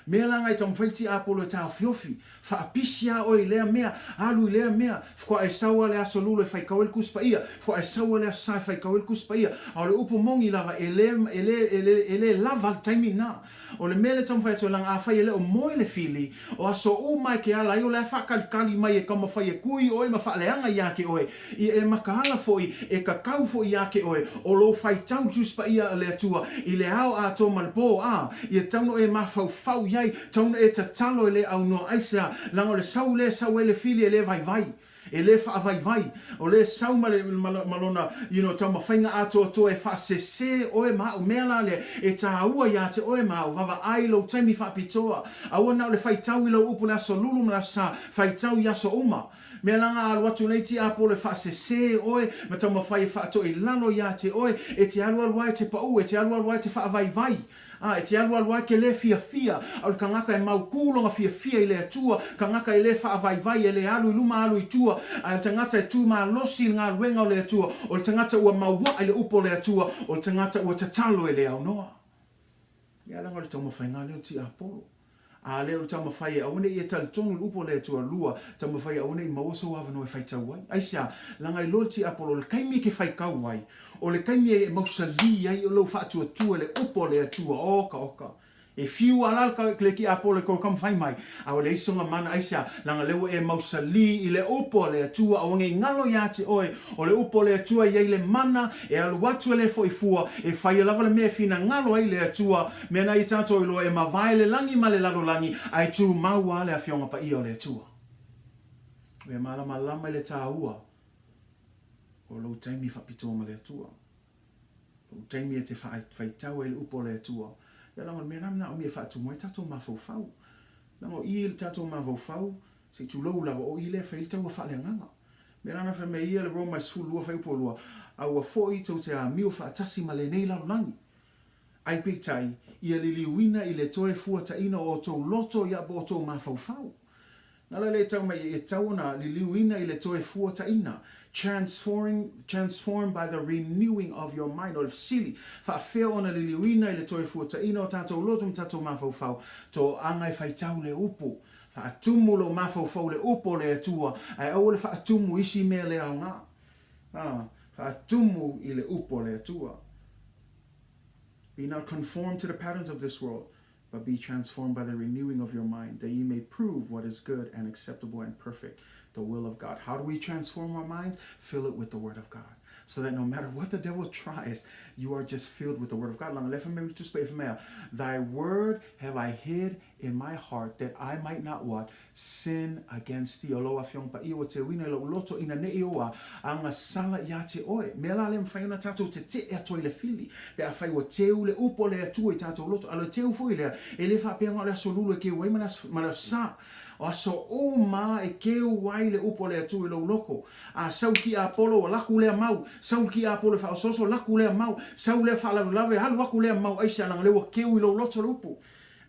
Mea langa I tong whaiti Apollo tā fiofi. Whaapisia o I lea mea. Alu I lea mea. Fkwa e saua le aso lulo e whaikawel kuspa ia. Fkwa e saua le aso sai whaikawel kuspa ia. A le upo mongi lava ele lava taimi na. O le mele tong whaito lang a whai ele o moe le fili. O aso o mai ke ala I o le whakalikali mai e kama whai e kui oe ma whaaleanga ia ke oe. I e makahala foi e kakau foi ia ke oe. O lo whai tau juspa ia le atua. I le ao a tō malpo a. I e tauno e mawhau iai. Tauno e tatalo e le au noa aisea. Lango le sau e le fili e le vai. E le whaavai. O le sau malona, tau mawhainga ato e whaasese oe maa o mea la le e tā ua ia te oe maa o wawa ai lo taimi whaapitoa. Aua nao le whaitau I lo upu le aso lulu mara sa whaitau I aso uma. Mea langa alu atu nei ti apo le whaasese oe, ma tau mawhai whaato I lano ia te oe, e te alualuai te pau, e te alualuai te whaavai. E te alualuai ke le fia. Au kangaka e mau kūlonga fia I le atua. Kangaka e le whaavai e le alu I luma alu I tua. A tangata e tū maa losi ngā ruenga o le atua. O le tangata ua maua I le upo le atua. O le tangata ua tatalo e le au noa. Ia langa le tau mawhai ngā leo ti Apollo. A leo tama fai aune ia tal tonu upo le tua lua tama fai aune maoso ava no fai tau ai. Aisia langa loti apolo le kaimi ke fai kau ai. O le kaimi e mausali ai o lo fa tua le upo le tua oka. E fiu alal ka le ki apolo ko kam fai mai. A le isonga mana aisia langa leo e mausali i le upo le tua o nge ngalo yati oi o le upo le tua ia le mana e alu watu le foi fua e fai lava le me fina ngalo ai le tua me na i tato i lo e mavai le langi ma le lalo langi ai tu maua le afionga pa ia le tua. Me malama le taua o lo taimi fa pito ma le tua. Lo taimi e te fai tau e le upo le tua. Ya lango me namna o me fa tu mo tato ma fau. Lango i le tato ma fau se tu lo lava o i le fai tau fa le nganga. Me nana fa me ia le Roma sfu lua fai po lua. Au foi to te a miu fa tasi ma le nei la langi. Ai pitai ia le liuina i le toe fua ta ina o to loto ia bo to ma fau. Nala le tau mai e tau na li liuina i le toe fua ta ina. Transformed by the renewing of your mind or sili fa feo ona li liuina i le toe fua ta ina o tato loto mi tato ma fau to angai fai tau le upo fa atumu lo ma fau le upo le atua ai o le fa atumu isi me le anga fa atumu i le upo le atua. Be not conformed to the patterns of this world, but be transformed by the renewing of your mind, that ye may prove what is good and acceptable and perfect, the will of God. How do we transform our minds? Fill it with the Word of God. So that no matter what the devil tries, you are just filled with the Word of God. Thy word have I hid in my heart, that I might not what? Sin against thee. Agasala yate oe. Mela le mfaiona tato te te e atoi le fili. Te a fai wa teu le upo le atu e tato loto. Alo teu fui le. E le fa peanga le asolulu e ke wei mana sa. O aso o ma e keu wai le upo le atu e lo loko. A sau ki a polo o laku lea mau. Sau ki a polo fa o soso laku lea mau. Sau le fa lave halu waku lea mau. Aisa langa lewa keu i lo loto lupu.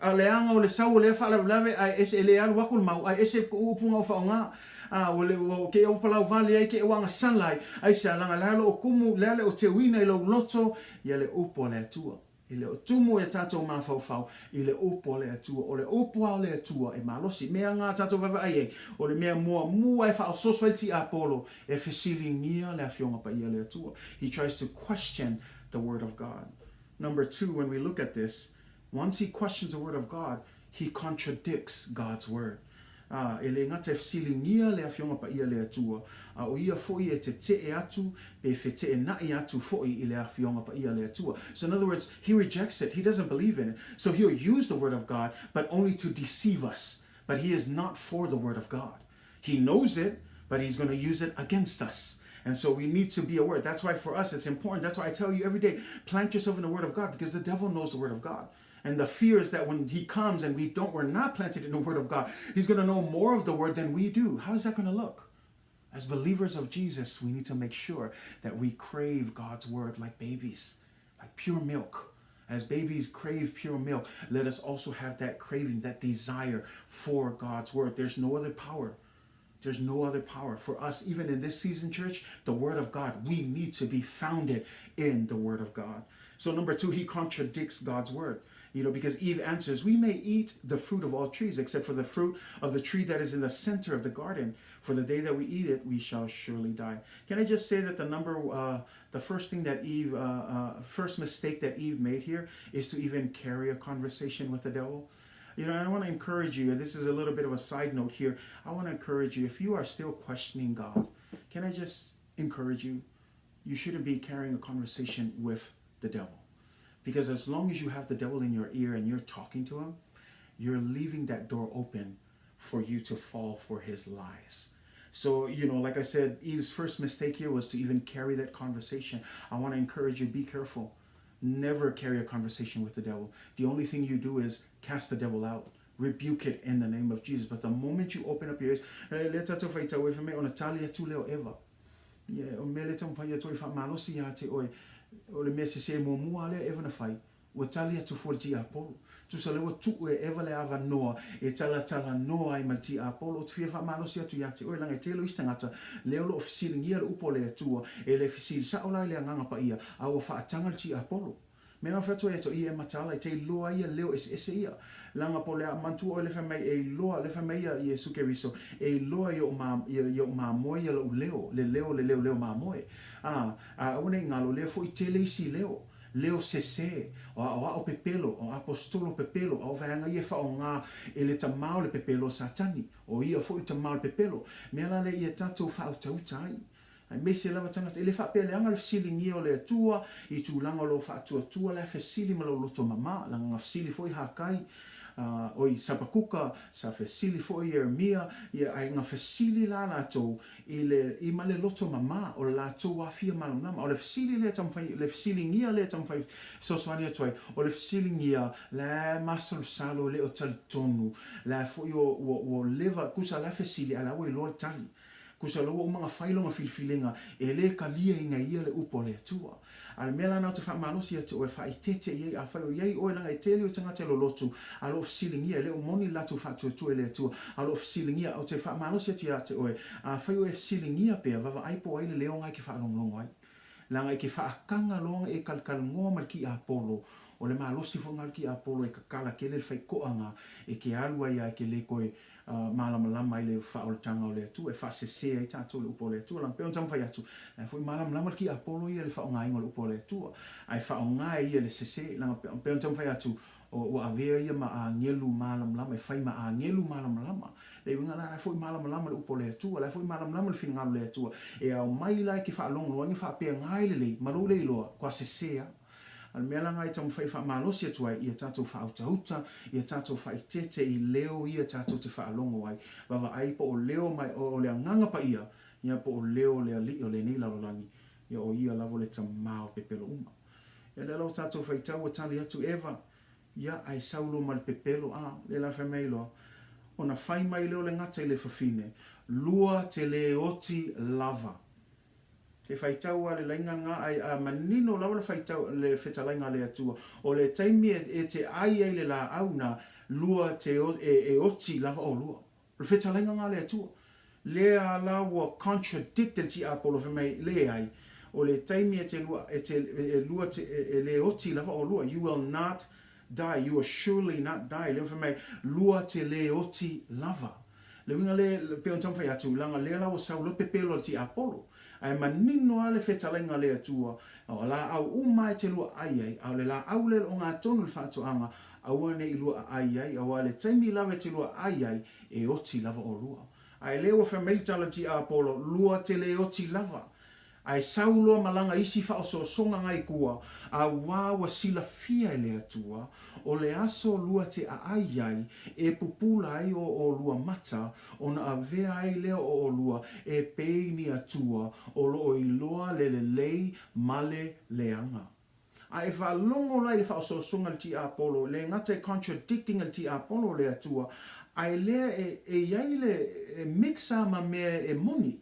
A le anga o le sau le fa lave ai ese le alu waku mau. Ai ese upunga o fa o ngā. O ke o palau vale ai ke o Agasala ai sa langa lalo o kumu lale o te wina i lo loto ia le upo le atua. I le o tumu e tatou mawhau i le upo le atua. O le upo au le atua e malosi. Mea ngā tatou wawa ai o le mea mua e whao soso ti Apollo e fesiri ngia le afionga pa ia le atua. He tries to question the word of God. Number 2, when we look at this, once he questions the word of God, he contradicts God's word. Ele ngata fsilingia le afionga pa ia le atua. O ia foi e te te e atu, e fe te e nai atu foi i le afionga pa ia le atua. So in other words, he rejects it. He doesn't believe in it. So he'll use the word of God, but only to deceive us. But he is not for the word of God. He knows it, but he's going to use it against us. And so we need to be aware. That's why for us it's important. That's why I tell you every day, plant yourself in the word of God, because the devil knows the word of God. And the fear is that when he comes and we're not planted in the word of God, he's going to know more of the word than we do. How is that going to look? As believers of Jesus, we need to make sure that we crave God's word like babies, like pure milk. As babies crave pure milk, let us also have that craving, that desire for God's word. There's no other power. There's no other power for us. Even in this season, church, the word of God, we need to be founded in the word of God. So number 2, he contradicts God's word. Because Eve answers, we may eat the fruit of all trees, except for the fruit of the tree that is in the center of the garden. For the day that we eat it, we shall surely die. Can I just say that the first thing that first mistake that Eve made here is to even carry a conversation with the devil? I want to encourage you, and this is a little bit of a side note here. I want to encourage you, if you are still questioning God, can I just encourage you? You shouldn't be carrying a conversation with the devil. Because as long as you have the devil in your ear and you're talking to him, you're leaving that door open for you to fall for his lies. So, like I said, Eve's first mistake here was to even carry that conversation. I want to encourage you, be careful. Never carry a conversation with the devil. The only thing you do is cast the devil out. Rebuke it in the name of Jesus. But the moment you open up your ears, o le mese se mo mua le eva na fai o tali atu folti Apollo tu sa le tu e eva le ava noa e tala noa I malti Apollo tu fa malo si atu yati o langa telo istangata le lo ofisili ngia le upo le atua e le fisili sa ola le nganga pa ia a o fa atanga ti Apollo Mena whato e to i e matala, te loa ia leo ese ia. Langa po lea mantua o le whamai e loa, le whamai ia Iesu Keriso, e loa i o mamoe ia leo leo mamoe. Une ngalo leo fo i te leisi leo sese, o pepelo, o apostolo pepelo, o vaanga ia wha o ngā e le tamao le pepelo satani, o ia fo i tamao le pepelo, mea la le ia tatou wha au tautai. Me se lava tangata ele fa pele anga le fasili ngia o le atua i tūlanga lo fa atua le fasili ma lo loto mama langa fasili foi hakai oi sapakuka sa fasili foi Yeremia ia ai nga fasili la tō i ma le loto mama o la tō wafia malunama o le fasili le tamfai le fasili ngia le tamfai soswani atoi o le fasili ngia la masal salo le o talitonu la foi o leva kusa la fasili ala o lo tali kusa lo o mga failo nga filfilinga e le kalia inga ia le upo le atua. Ala mea lana te whamanosi atu o e wha i tete iei a whai o iei o e langa e teli o tangata lo lotu a lo fisilingia le o moni latu whatu atua le atua a lo fisilingia o te whamanosi atu ate o e a whai o e fisilingia pia vava aipo ai le leo ngai ki whaalonglongo ai. Langa e ke whaakanga longa e kalkal ngoa malki a polo o le malosi fo ngalki a polo e kakala ke le whai koanga e ke alua ia e ke le koe malama i le whaoltanga o le atu e whaasesea i tātou le upo le atu lang peon tam whai atu e fwy malama ki a polo ia le whaonga ingo le upo le atu ai whaonga ia le sese lang peon tam whai atu o avea ia ma a ngelu malama e whai ma a ngelu malama le winga la fwy malama le upo le atu la fwy malama le fingalu le atu e au mai lai ki whaalongo loa ni whaapea ngai le maru le iloa kwa sesea al mea langa i tamu whai wha malosi atu ai, ia tātou wha autahuta, ia tātou wha itete i leo ia tātou te wha alongo ai. Wawa ai po o leo mai, o lea nganga pa ia po o leo lea li o le nei lalolangi, ia o ia lavo le tamao pepelo uma. Ia le lau tātou whai tau a tali atu Eva, ia ai saulo ma le pepelo, le la wha meiloa, o na whai mai leo le ngata i le whawhine, lua te le oti lava. Te whaitau a le lainga ngā ai a manino lawa le whaitau le whetalainga le atua. O le taimi e te ai le la auna lua te oti lava o lua. Le whetalainga ngā le atua. Lea lawa contradicted ti apolo whamei le ai. O le taimi e te lua le oti lava o lua. You will not die. You will surely not die. Le whamei lua te le oti lava. Le winga le peon tamwhai atu langa le lawa saulo pepelo ti apolo. Ai manino ale whetalainga le atua, o la au umai te lua ai, au le la au le o ngā tonu le whātuanga, au ane i lua ai, au ale taimi lawe te lua ai, e oti lava o lua. Ai leo whameitala ti a Apollo, lua te le oti lava. Ai sauloa malanga isi whaoso songa ngai kua, a wawa sila fia le atua, o le aso lua te ai, e pupula ai o lua mata, o na avea ai leo o lua, e peini atua, o lo i loa le lei male leanga. Ai whalongo lai le whaoso songa le ti Apollo, le ngate contradicting le ti Apollo le atua, ai lea e iai le mixa ma mea e moni,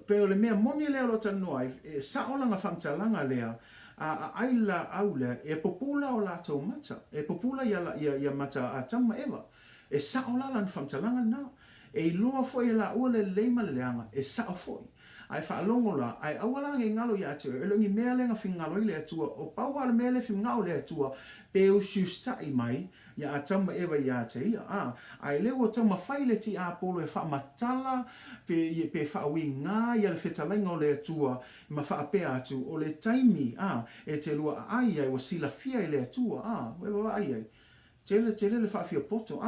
pero le mea moni lea lo tanu ai, sa olanga whamtalanga lea, ai la au lea, e popula o la tau mata, e popula ia mata a tama ewa, e sa o la lan whamtalanga na, e loa foi la ua le leima le leanga, e sa o foi. Ai whaalongo la, ai awalanga i ngalo i atua, e longi mea lenga whingalo i le atua, o paua le mea le whingao le atua, pe o siustai mai, ia a tama ewa i a te ia. Ai leo tama whaile ti a Apollo e wha matala, pe whaawi ngā ia le whetalainga o le atua, ma wha apea atu, o le taimi, e te lua ai wa sila fia i le atua, wewa ai ai. Tele le whaafia poto,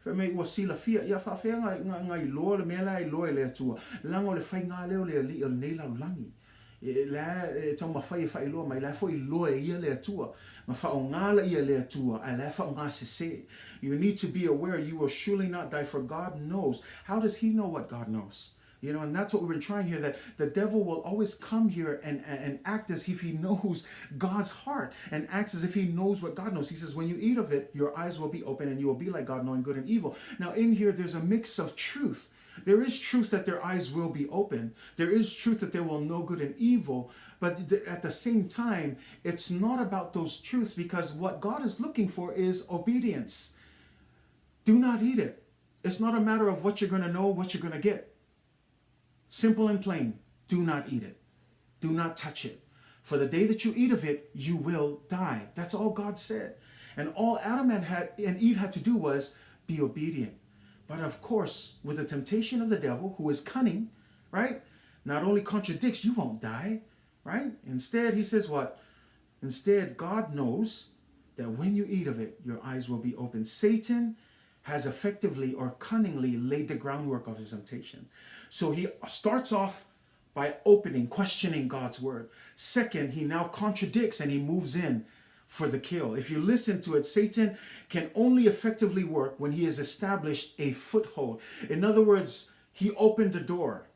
Whamei ua sila fia, ia whawhea ngai loa le mea lai loa le atua. Lango le whai ngā leo le ali o nei lau langi. La tau ma whai e whai loa, mai la whai loa e ia le atua. Ma whao ngāla ia le atua, a la whao ngā sese. You need to be aware you will surely not die, for God knows. How does he know what God knows? You know, and that's what we've been trying here, that the devil will always come here and act as if he knows God's heart and acts as if he knows what God knows. He says, when you eat of it, your eyes will be open and you will be like God, knowing good and evil. Now in here, there's a mix of truth. There is truth that their eyes will be open. There is truth that they will know good and evil. But at the same time, it's not about those truths, because what God is looking for is obedience. Do not eat it. It's not a matter of what you're going to know, what you're going to get. Simple and plain, do not eat it. Do not touch it. For the day that you eat of it, you will die. That's all God said. And all Adam and Eve had to do was be obedient. But of course, with the temptation of the devil, who is cunning, right? Not only contradicts, you won't die, right? Instead, he says what? Instead, God knows that when you eat of it, your eyes will be open. Satan has effectively or cunningly laid the groundwork of his temptation. So he starts off by questioning God's word. Second, he now contradicts and he moves in for the kill. If you listen to it, Satan can only effectively work when he has established a foothold. In other words, he opened the door.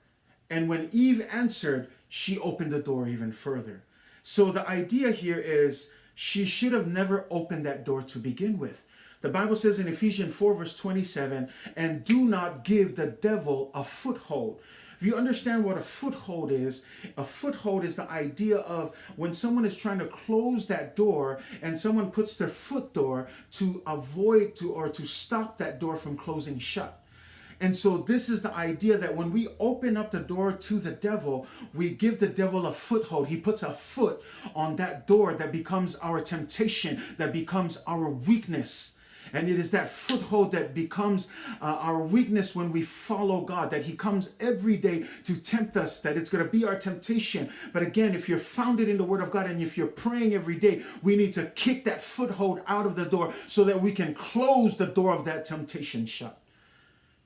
And when Eve answered, she opened the door even further. So the idea here is she should have never opened that door to begin with. The Bible says in Ephesians 4 verse 27, and do not give the devil a foothold. If you understand what a foothold is the idea of when someone is trying to close that door and someone puts their foot door to avoid to stop that door from closing shut. And so this is the idea that when we open up the door to the devil, we give the devil a foothold. He puts a foot on that door that becomes our temptation, that becomes our weakness. And it is that foothold that becomes our weakness when we follow God, that he comes every day to tempt us, that it's going to be our temptation. But again, if you're founded in the word of God and if you're praying every day, we need to kick that foothold out of the door so that we can close the door of that temptation shut.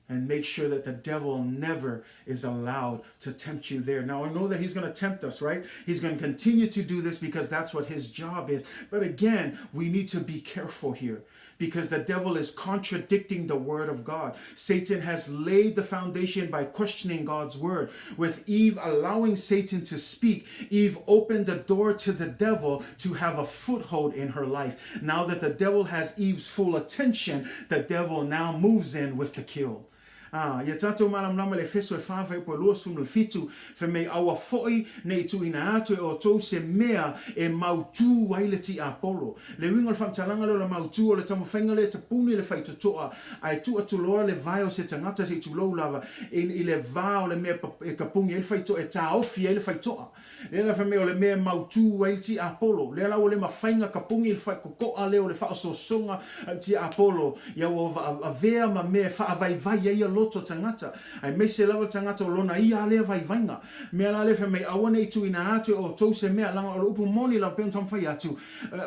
And make sure that the devil never is allowed to tempt you there. Now, I know that he's going to tempt us, right? He's going to continue to do this because that's what his job is. But again, we need to be careful here because the devil is contradicting the word of God. Satan has laid the foundation by questioning God's word. With Eve allowing Satan to speak, Eve opened the door to the devil to have a foothold in her life. Now that the devil has Eve's full attention, the devil now moves in with the kill. Ia tātou malamlama le feso e whawhai po lua sunu le fitu fe mei awa foi nei tu ina atu e o tou se mea e mautū waile ti Apollo. Le wingo le whamtalanga leo le mautū o le tamawhainga le tapuni le whaitotoa ai tu atuloa le vai o se tangata se tulou lava i le vā o le mea e kapungi e le whaito e tā ofi e le whaitoa. Le la whamea o le mea mautū waile ti Apollo. Le la o le mawhainga kapungi le whaikokoa leo le whaososonga ti Apollo. Ia o avea ma mea whaavaivai ia loto tangata. Ai me se lava tangata o lona ia lea vaivainga. Mea la le whamei awane i tu ina atu o tau se mea langa o le upu moni la peon tamwhai atu.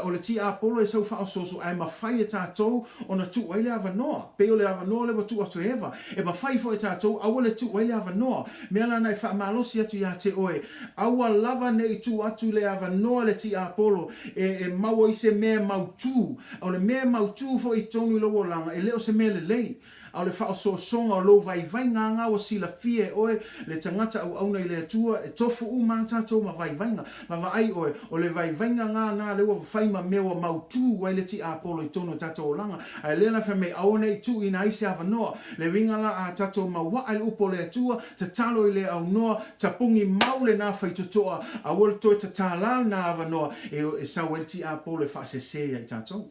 O le ti Apollo e sau whaososo ai mawhai e tātou o na tu waile avanoa. Peo le avanoa le watu atu eva. E mawhai fo e tātou awa le tu waile avanoa. Mea la nei whaamalosi atu ia te oe. Awa lava nei tu atu le avanoa le ti Apollo e maua i se mea mautū. O le mea mautū fo i tonu lowo langa e leo se mea le lei. Au le whaososonga o lo vai nganga o sila fie oe le tangata au auna i le atua e tofu u mātātou ma vaivainga. Ma vai oe o le vaivainga ngā nā lewa whaima mewa mautū wai le ti Apollo i tono tātou o langa. Ai lena whamei aone i tu ina ise avanoa. Le ringa la a tātou ma wa ai upo le atua ta talo i le au noa ta pungi maule nā whaitotoa a wale toi ta tālal nā avanoa e sa wale ti Apollo e whaasesea i tātou.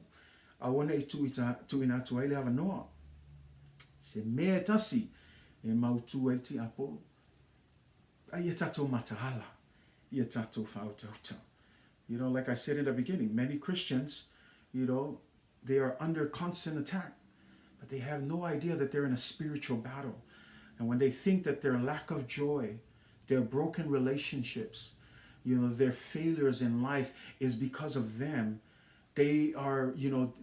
Aone i tu ina atua i le avanoa. Se mea tasi e mautū e ti Apollo. Ai e tātou matahala. I e tātou whautauta. You know, like I said in the beginning, many Christians, you know, they are under constant attack. But they have no idea that they're in a spiritual battle. And when they think that their lack of joy, their broken relationships, you know, their failures in life is because of them, they are, you know,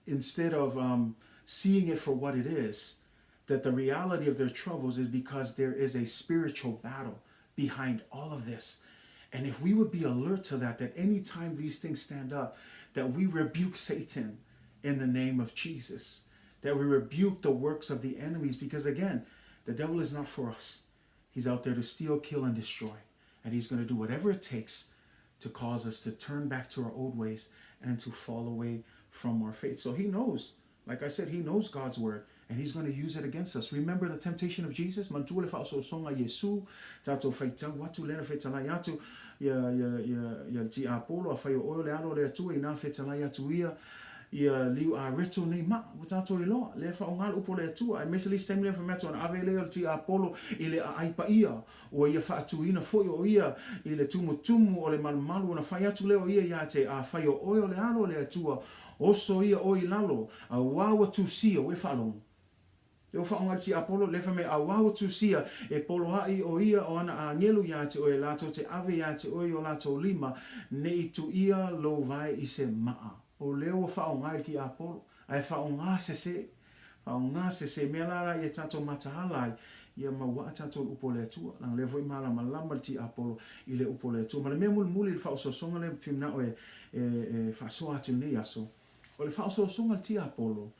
instead of seeing it for what it is, that the reality of their troubles is because there is a spiritual battle behind all of this. And if we would be alert to that any time these things stand up, that we rebuke Satan in the name of Jesus, that we rebuke the works of the enemies, because again, the devil is not for us. He's out there to steal, kill, and destroy. And he's going to do whatever it takes to cause us to turn back to our old ways and to fall away from our faith. So he knows. Like I said, he knows God's word, and he's going to use it against us. Remember the temptation of Jesus? Mantule fa so songa Yesu, tato faita watu lena faita la yatu ya ti Apollo fa yo le alo le tu ina faita la yatu ia ia liu a reto nei ma o tato i loa le fa ongal upo le tua e mesali stem le fameto na ave le ti Apollo i le ai pa ia o ia fa atuina foi o ia i le tumu o le malu na fai atu le o ia te a fai o oio le alo le tua oso ia o i lalo a wawa tu sia we fa long le fa ongal ti Apollo le fa me a wawa tu sia e polo ai o ia o ana a ngelu ia te o e lato te ave ia te o i o lato lima nei tu ia lo vai i se maa o leo fa o ngai ki Apollo ai fa o nga se me la ia tato matahala ia ma wa tato upo le tua lang le voi mala malama ti Apollo i le upo le tua ma le me muli fa o so songa le fimna o e fa so atu nei aso o le fa o so songa ti Apollo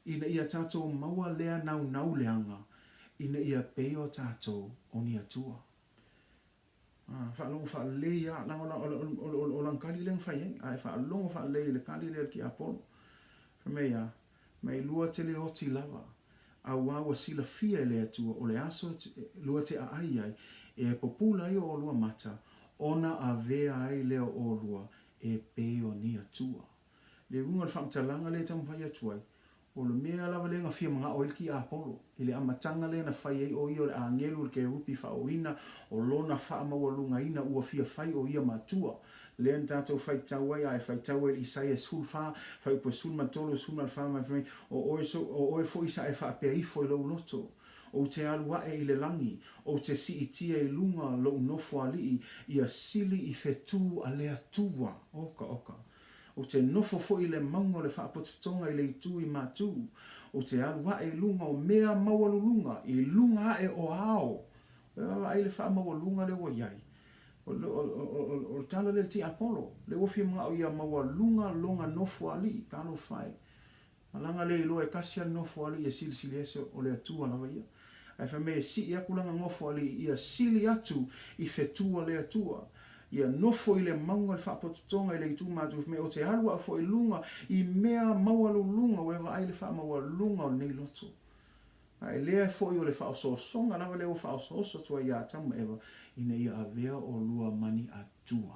ina ia tato maua lea nau leanga ina ia peo tato oni atua fa long fa le ya la o lang kali leng fa yang ai fa long fa le kali le ki Apollo fa me ya mai lua te le oti lava a wa sila fia le atua o le aso lua te ai e popula i o lua mata ona a vea ai leo o lua e peo ni atua le unga le famtalanga le tam fa ya tuai o le mea lava le ngafia mga oil ki Apollo i le amatanga le na fai ei o i o le angelu ke rupi fa o ina o lona fa mawalunga ina ua fia fai o ia matua le an tatou fai tauai ai fai tauai Isaia sulfa fai po sulma tolo sulma fa ma fai o oe fo isa e fa pe i fo lo loto o te alua e i le langi o te si itia i lunga lo nofo ali i a sili i fetu a le atua oka o te nofo fo i le maunga le whaapototonga i le itu i matu. O te alua e lunga o mea mawalulunga i lunga e o ao. Ai le wha mawalunga le waiai. O tala le ti Apollo. Le wofi mga o ia mawalunga longa nofo ali kano fai. Malanga le ilo e kasia nofo ali e sili ese o le atua na waia. Ai fa me si ia kulanga ngofo ali ia sili atu i fetua le atua. Ia nofo i le maunga le whaapototonga i le itu mātu me o te halua fo i lunga i mea mawalulunga wewa ai le wha mawalunga o nei loto. Ai lea fo i o le whaososonga nawa leo whaososo tua ia tamu ewa ina ia avea o lua mani atua.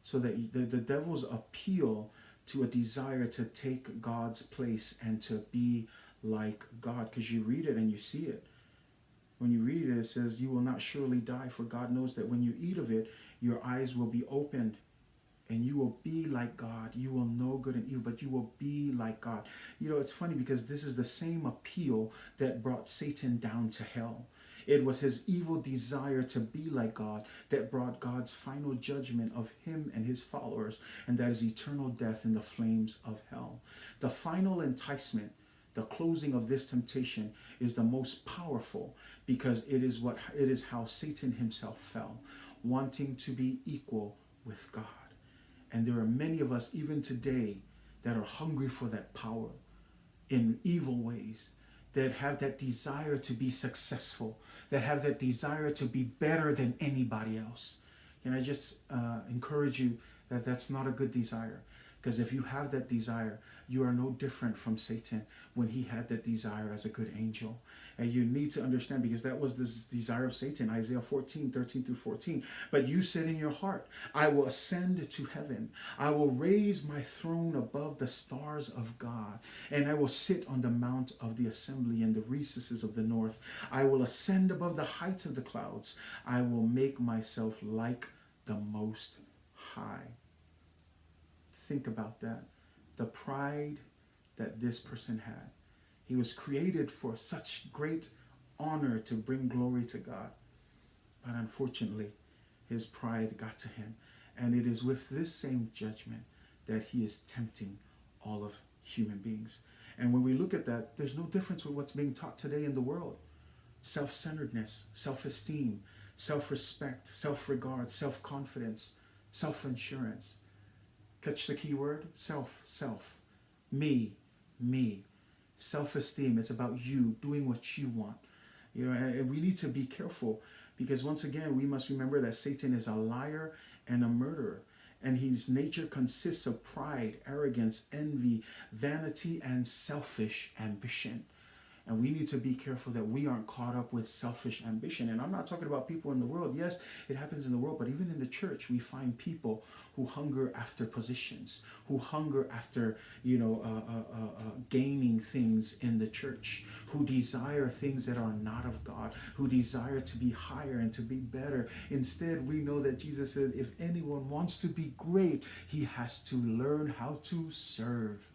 So that the devil's appeal to a desire to take God's place and to be like God. Because you read it and you see it. When you read it, it says, you will not surely die, for God knows that when you eat of it, your eyes will be opened and you will be like God. You will know good and evil, but you will be like God. You know, it's funny because this is the same appeal that brought Satan down to hell. It was his evil desire to be like God that brought God's final judgment of him and his followers, and that is eternal death in the flames of hell. The final enticement, the closing of this temptation, is the most powerful because it is how Satan himself fell, wanting to be equal with God. And there are many of us even today that are hungry for that power in evil ways, that have that desire to be successful, that have that desire to be better than anybody else. And I just encourage you that that's not a good desire. Because if you have that desire, you are no different from Satan when he had that desire as a good angel. And you need to understand, because that was the desire of Satan, Isaiah 14, 13 through 14. But you said in your heart, I will ascend to heaven. I will raise my throne above the stars of God. And I will sit on the mount of the assembly in the recesses of the north. I will ascend above the heights of the clouds. I will make myself like the Most High. Think about that. The pride that this person had. He was created for such great honor to bring glory to God. But unfortunately, his pride got to him. And it is with this same judgment that he is tempting all of human beings. And when we look at that, there's no difference with what's being taught today in the world. Self-centeredness, self-esteem, self-respect, self-regard, self-confidence, self-insurance. Catch the key word? Self. Me. Self-esteem. It's about you doing what you want. You know, and we need to be careful, because once again, we must remember that Satan is a liar and a murderer. And his nature consists of pride, arrogance, envy, vanity, and selfish ambition. And we need to be careful that we aren't caught up with selfish ambition. And I'm not talking about people in the world. Yes, it happens in the world, but even in the church, we find people who hunger after positions, who hunger after, gaining things in the church, who desire things that are not of God, who desire to be higher and to be better. Instead, we know that Jesus said, if anyone wants to be great, he has to learn how to serve.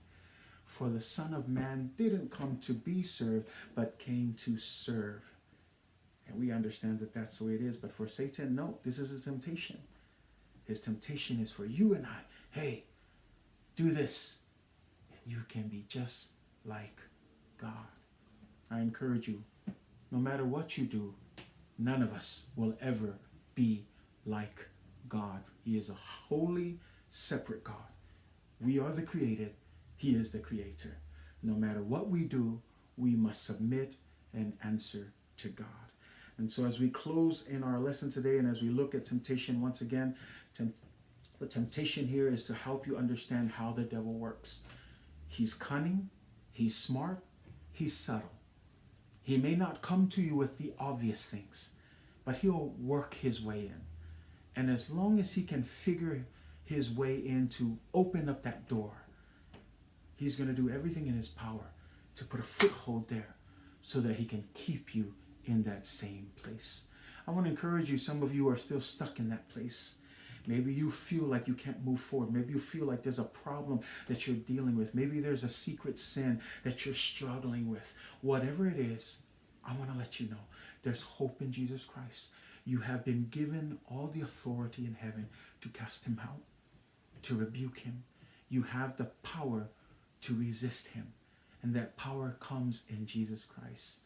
For the Son of Man didn't come to be served, but came to serve. And we understand that that's the way it is. But for Satan, no, this is a temptation. His temptation is for you and I. Hey, do this, and you can be just like God. I encourage you, no matter what you do, none of us will ever be like God. He is a holy, separate God. We are the created. He is the creator. No matter what we do, we must submit and answer to God. And so as we close in our lesson today and as we look at temptation once again, the temptation here is to help you understand how the devil works. He's cunning, he's smart, he's subtle. He may not come to you with the obvious things, but he'll work his way in. And as long as he can figure his way in to open up that door, he's going to do everything in his power to put a foothold there so that he can keep you in that same place. I want to encourage you, some of you are still stuck in that place. Maybe you feel like you can't move forward. Maybe you feel like there's a problem that you're dealing with. Maybe there's a secret sin that you're struggling with. Whatever it is, I want to let you know there's hope in Jesus Christ. You have been given all the authority in heaven to cast him out, to rebuke him. You have the power to resist him. And that power comes in Jesus Christ.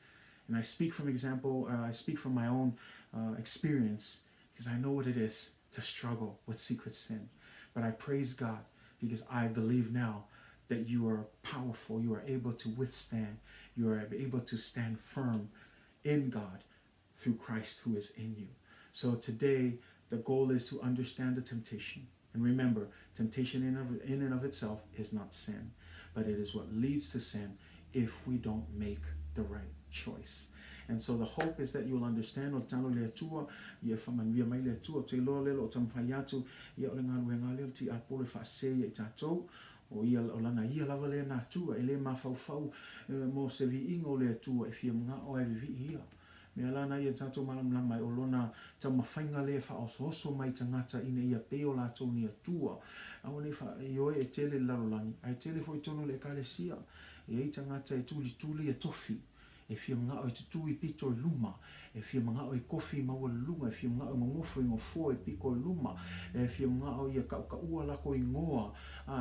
And I speak from example, I speak from my own experience because I know what it is to struggle with secret sin. But I praise God because I believe now that you are powerful, you are able to withstand, you are able to stand firm in God through Christ who is in you. So today, the goal is to understand the temptation. And remember, temptation in and of itself is not sin, but it is what leads to sin if we don't make the right choice. And so the hope is that you'll understand o tano le tua ye famanvia mai le tua te lo le lo tamfayatu ye o nga wenga le ti apole fa se ye tato o ia o lana ia lava le na tua ele mafau mo se vi ingo le tua e fia nga o e vi ia me lana ia tato malam mai o lona tamafainga le fa oso mai tangata ina ia pe o la toni tua a ne fa yo e tele lalolani ai tele foi tono le kalesia e tangata e tuli e tofi e fia mga o e tutui pito e luma, e fia mga o e kofi maua lunga, e fia mga o ngofo i ngofo e piko e luma, e fia mga o i a ua lako i ngoa,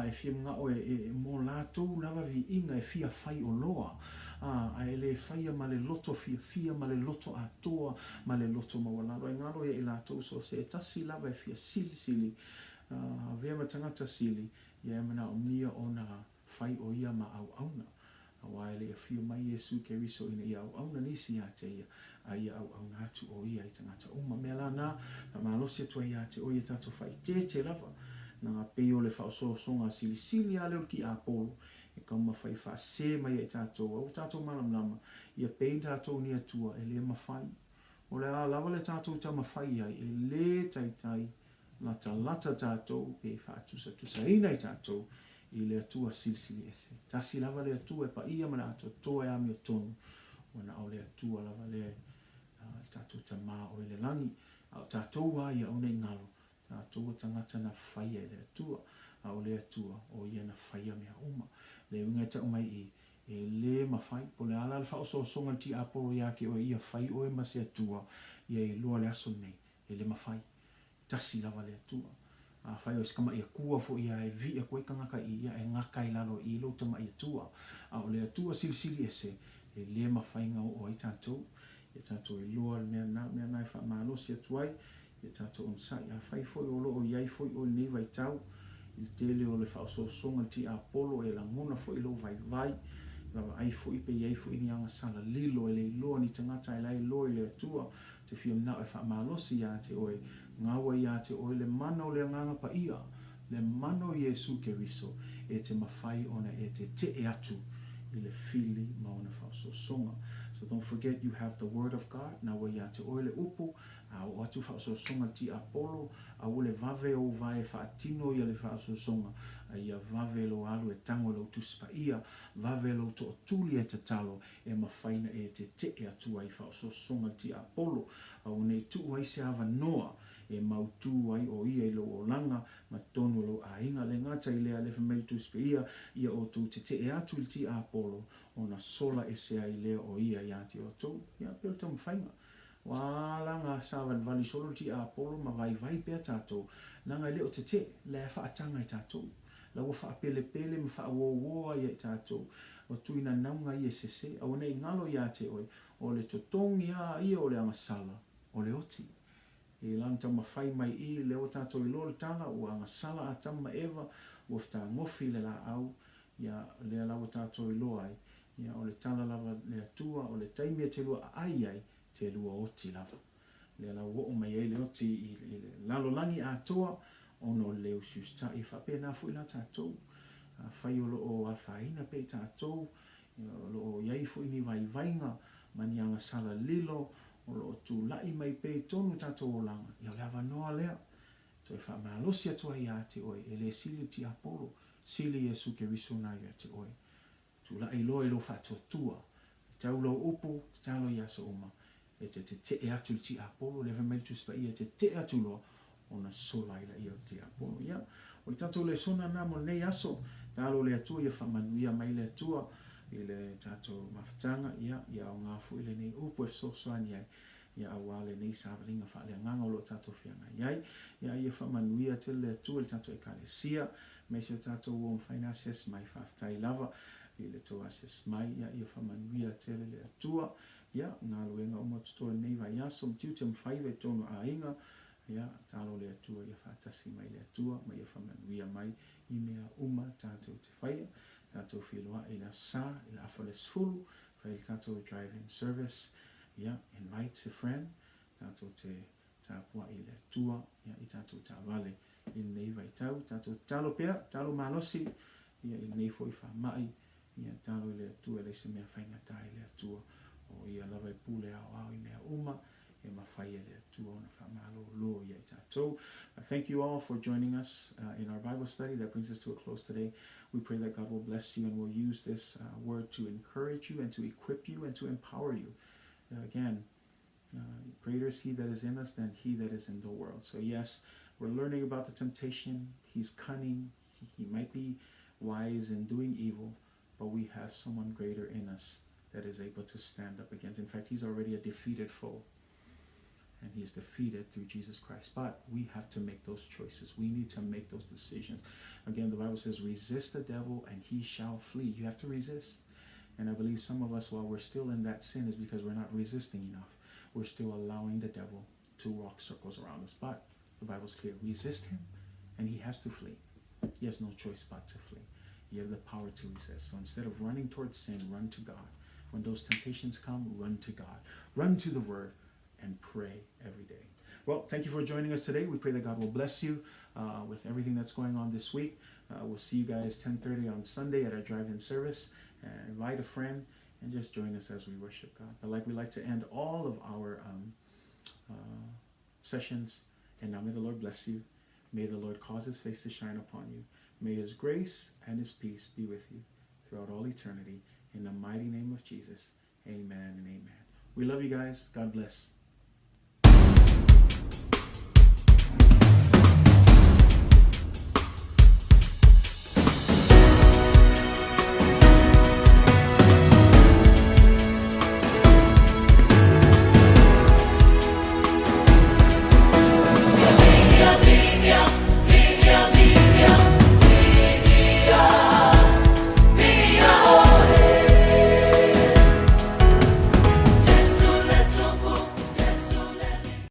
e fia mga o e mo latou lava vi inga e fia fai o loa, a ele fai ma le loto fia ma le loto atoa, ma le loto mawalalo, e ngaro e latou so se tasi lava e fia sili, vea matangata sili, ia mana o mia o na fai o ia ma au auna. Awaile a fio mai Yesu ke riso ina ia au na nisi a te ia a ia au na atu o ia i tangata uma mela na ma losia tua ia te o ia tato fai te lava na peo le fa so songa sili a le ki a polo e kama fai fa se mai e tato o tato malam lama ia pe tato ni atua e le mafai o le a lava le tato ta mafai ai e le tai lata tato pe fa tusa ina i tato i le atua sili ese. Tasi lava le atua e pa ia mana ato toa e ami o tonu. Wana au le atua lava le tatou tama o le langi. Au tatou a ia au nei ngalo. Tatou tangata na whaia le atua. Au le atua o ia na whaia mea uma. Le unga ta umai e le mawhai. Po le ala le whao so songa ti aporo ia ke o ia whai o e masi atua. Ia i lua le aso nei. E le mawhai. Tasi lava le atua. Whai o skama ia kua fo ia e vi a koe kangaka ia e ngaka i lalo i lo tama ia tua. A o le atua sili ese e le mawhainga o ai tātou. E tātou e loa mea nai wha malosi atuai. E tātou on sa ia whai foi o lo o iai foi o ni vai tau. I tele o le whao so songa ti a polo e la ngona foi lo vai. Lawa ai foi pe iai foi ni Agasala lilo e le loa ni tangata e lai lo i le atua. Te whiam nao e wha malosi ia te oe. Ngawa ia te oe le mano le nganga pa ia, le mano Yesu ke riso, e te mawhai ona e te atu i le fili maona whao whaasosonga. So don't forget you have the Word of God. Na wa ia te oile upu, o atu whaasosonga ti Apollo, a ule vave o vai whaatino ia le whaasosonga, ia vave lo alu e tango lo tuspa ia, vave lo to tuli e te talo, e mawhaina e te atu ai whaasosonga ti Apollo, a une tu ai se ava noa, e mautu ai o ia lo o langa, ma tonu lo a inga le ngata i lea lefa mei tuspa ia o tu te atu il ti Apollo, o na sola e se ai lea o ia te o tu, ia pelo te mwhainga. Wala ngā sawan vali solo ti Apollo ma vai pia tātou. Nā ngai leo te le whaatanga i tātou. La wa whaapele ma whaawoa i tātou. O tuina naunga i e sese. Au nei ngalo ia te oi. O le totongi ia o le Agasala. O le oti. E lanta ma whai mai i leo tātou i lolo tala o Agasala a tama Eva. O fta ngofi le la au. Ia lea lawa tātou i loai. Ia o le tala lava le atua. O le taimia te lua ai. Te lua oti lava. Le la wo mai e le oti i le lalo langi a toa ono leo susta i whape na fu ila tātou. Whai o o a whaina pe tātou. Lo o iai fu ini vai vainga mani Agasala lilo. O lo tu lai mai pe tonu tātou o langa. Ia le awa noa lea. To e wha malosi atua i a te oi. E le sili ti Apollo. Sili Yesu ke riso na i a te oi. Tu lai lo e lo whatotua. Tau lo upu, talo i aso uma. E te atu ti Apollo, le vemeli tu spa ia te atu lo o na sola ila ia ti Apollo. Ia, o tato le sona na mo nei aso, talo le atua ia whamanuia mai le atua, i le tato mawhatanga, ia o ngafu ile nei upu e sosoani ai, ia awale nei sāwaringa whaale nganga o lo tato whianga iai, ia whamanuia te le atua le tato e kalesia, me se tato o mwhainasias mai whaftai lava, i le toa ses mai, ia whamanuia te le atua, ia ngā luenga o matutoa nei vai aso mtiu te mwhaive tono a inga ia talo le atua ia whaatasi mai le atua mai ia whamanuia mai i mea uma tātou te whaia tātou whiloa i la sā i la awhales fulu whai tātou drive-in service ia invite a friend tātou te tāpua i le atua ia i tātou tā vale i nei vai tau tātou talo pia talo malosi ia i nei fo i whamai ia talo i le atua le se mea whaingata i le atua o ia lava i pule au i mea uma e mawhai e le atua o na whamalo lo i tātou. Thank you all for joining us in our Bible study. That brings us to a close today. We pray that God will bless you and will use this word to encourage you and to equip you and to empower you. Again, greater is he that is in us than he that is in the world. So yes, we're learning about the temptation. He's cunning. He might be wise in doing evil, but we have someone greater in us that is able to stand up against. In fact, he's already a defeated foe. And he's defeated through Jesus Christ. But we have to make those choices. We need to make those decisions. Again, the Bible says, resist the devil and he shall flee. You have to resist. And I believe some of us, while we're still in that sin, is because we're not resisting enough. We're still allowing the devil to walk circles around us. But the Bible's clear. Resist him and he has to flee. He has no choice but to flee. You have the power to resist. So instead of running towards sin, run to God. When those temptations come, run to God. Run to the Word and pray every day. Well, thank you for joining us today. We pray that God will bless you with everything that's going on this week. We'll see you guys 10:30 on Sunday at our drive-in service. Invite a friend and just join us as we worship God. But like we like to end all of our sessions, and now may the Lord bless you. May the Lord cause his face to shine upon you. May his grace and his peace be with you throughout all eternity. In the mighty name of Jesus, amen and amen. We love you guys. God bless.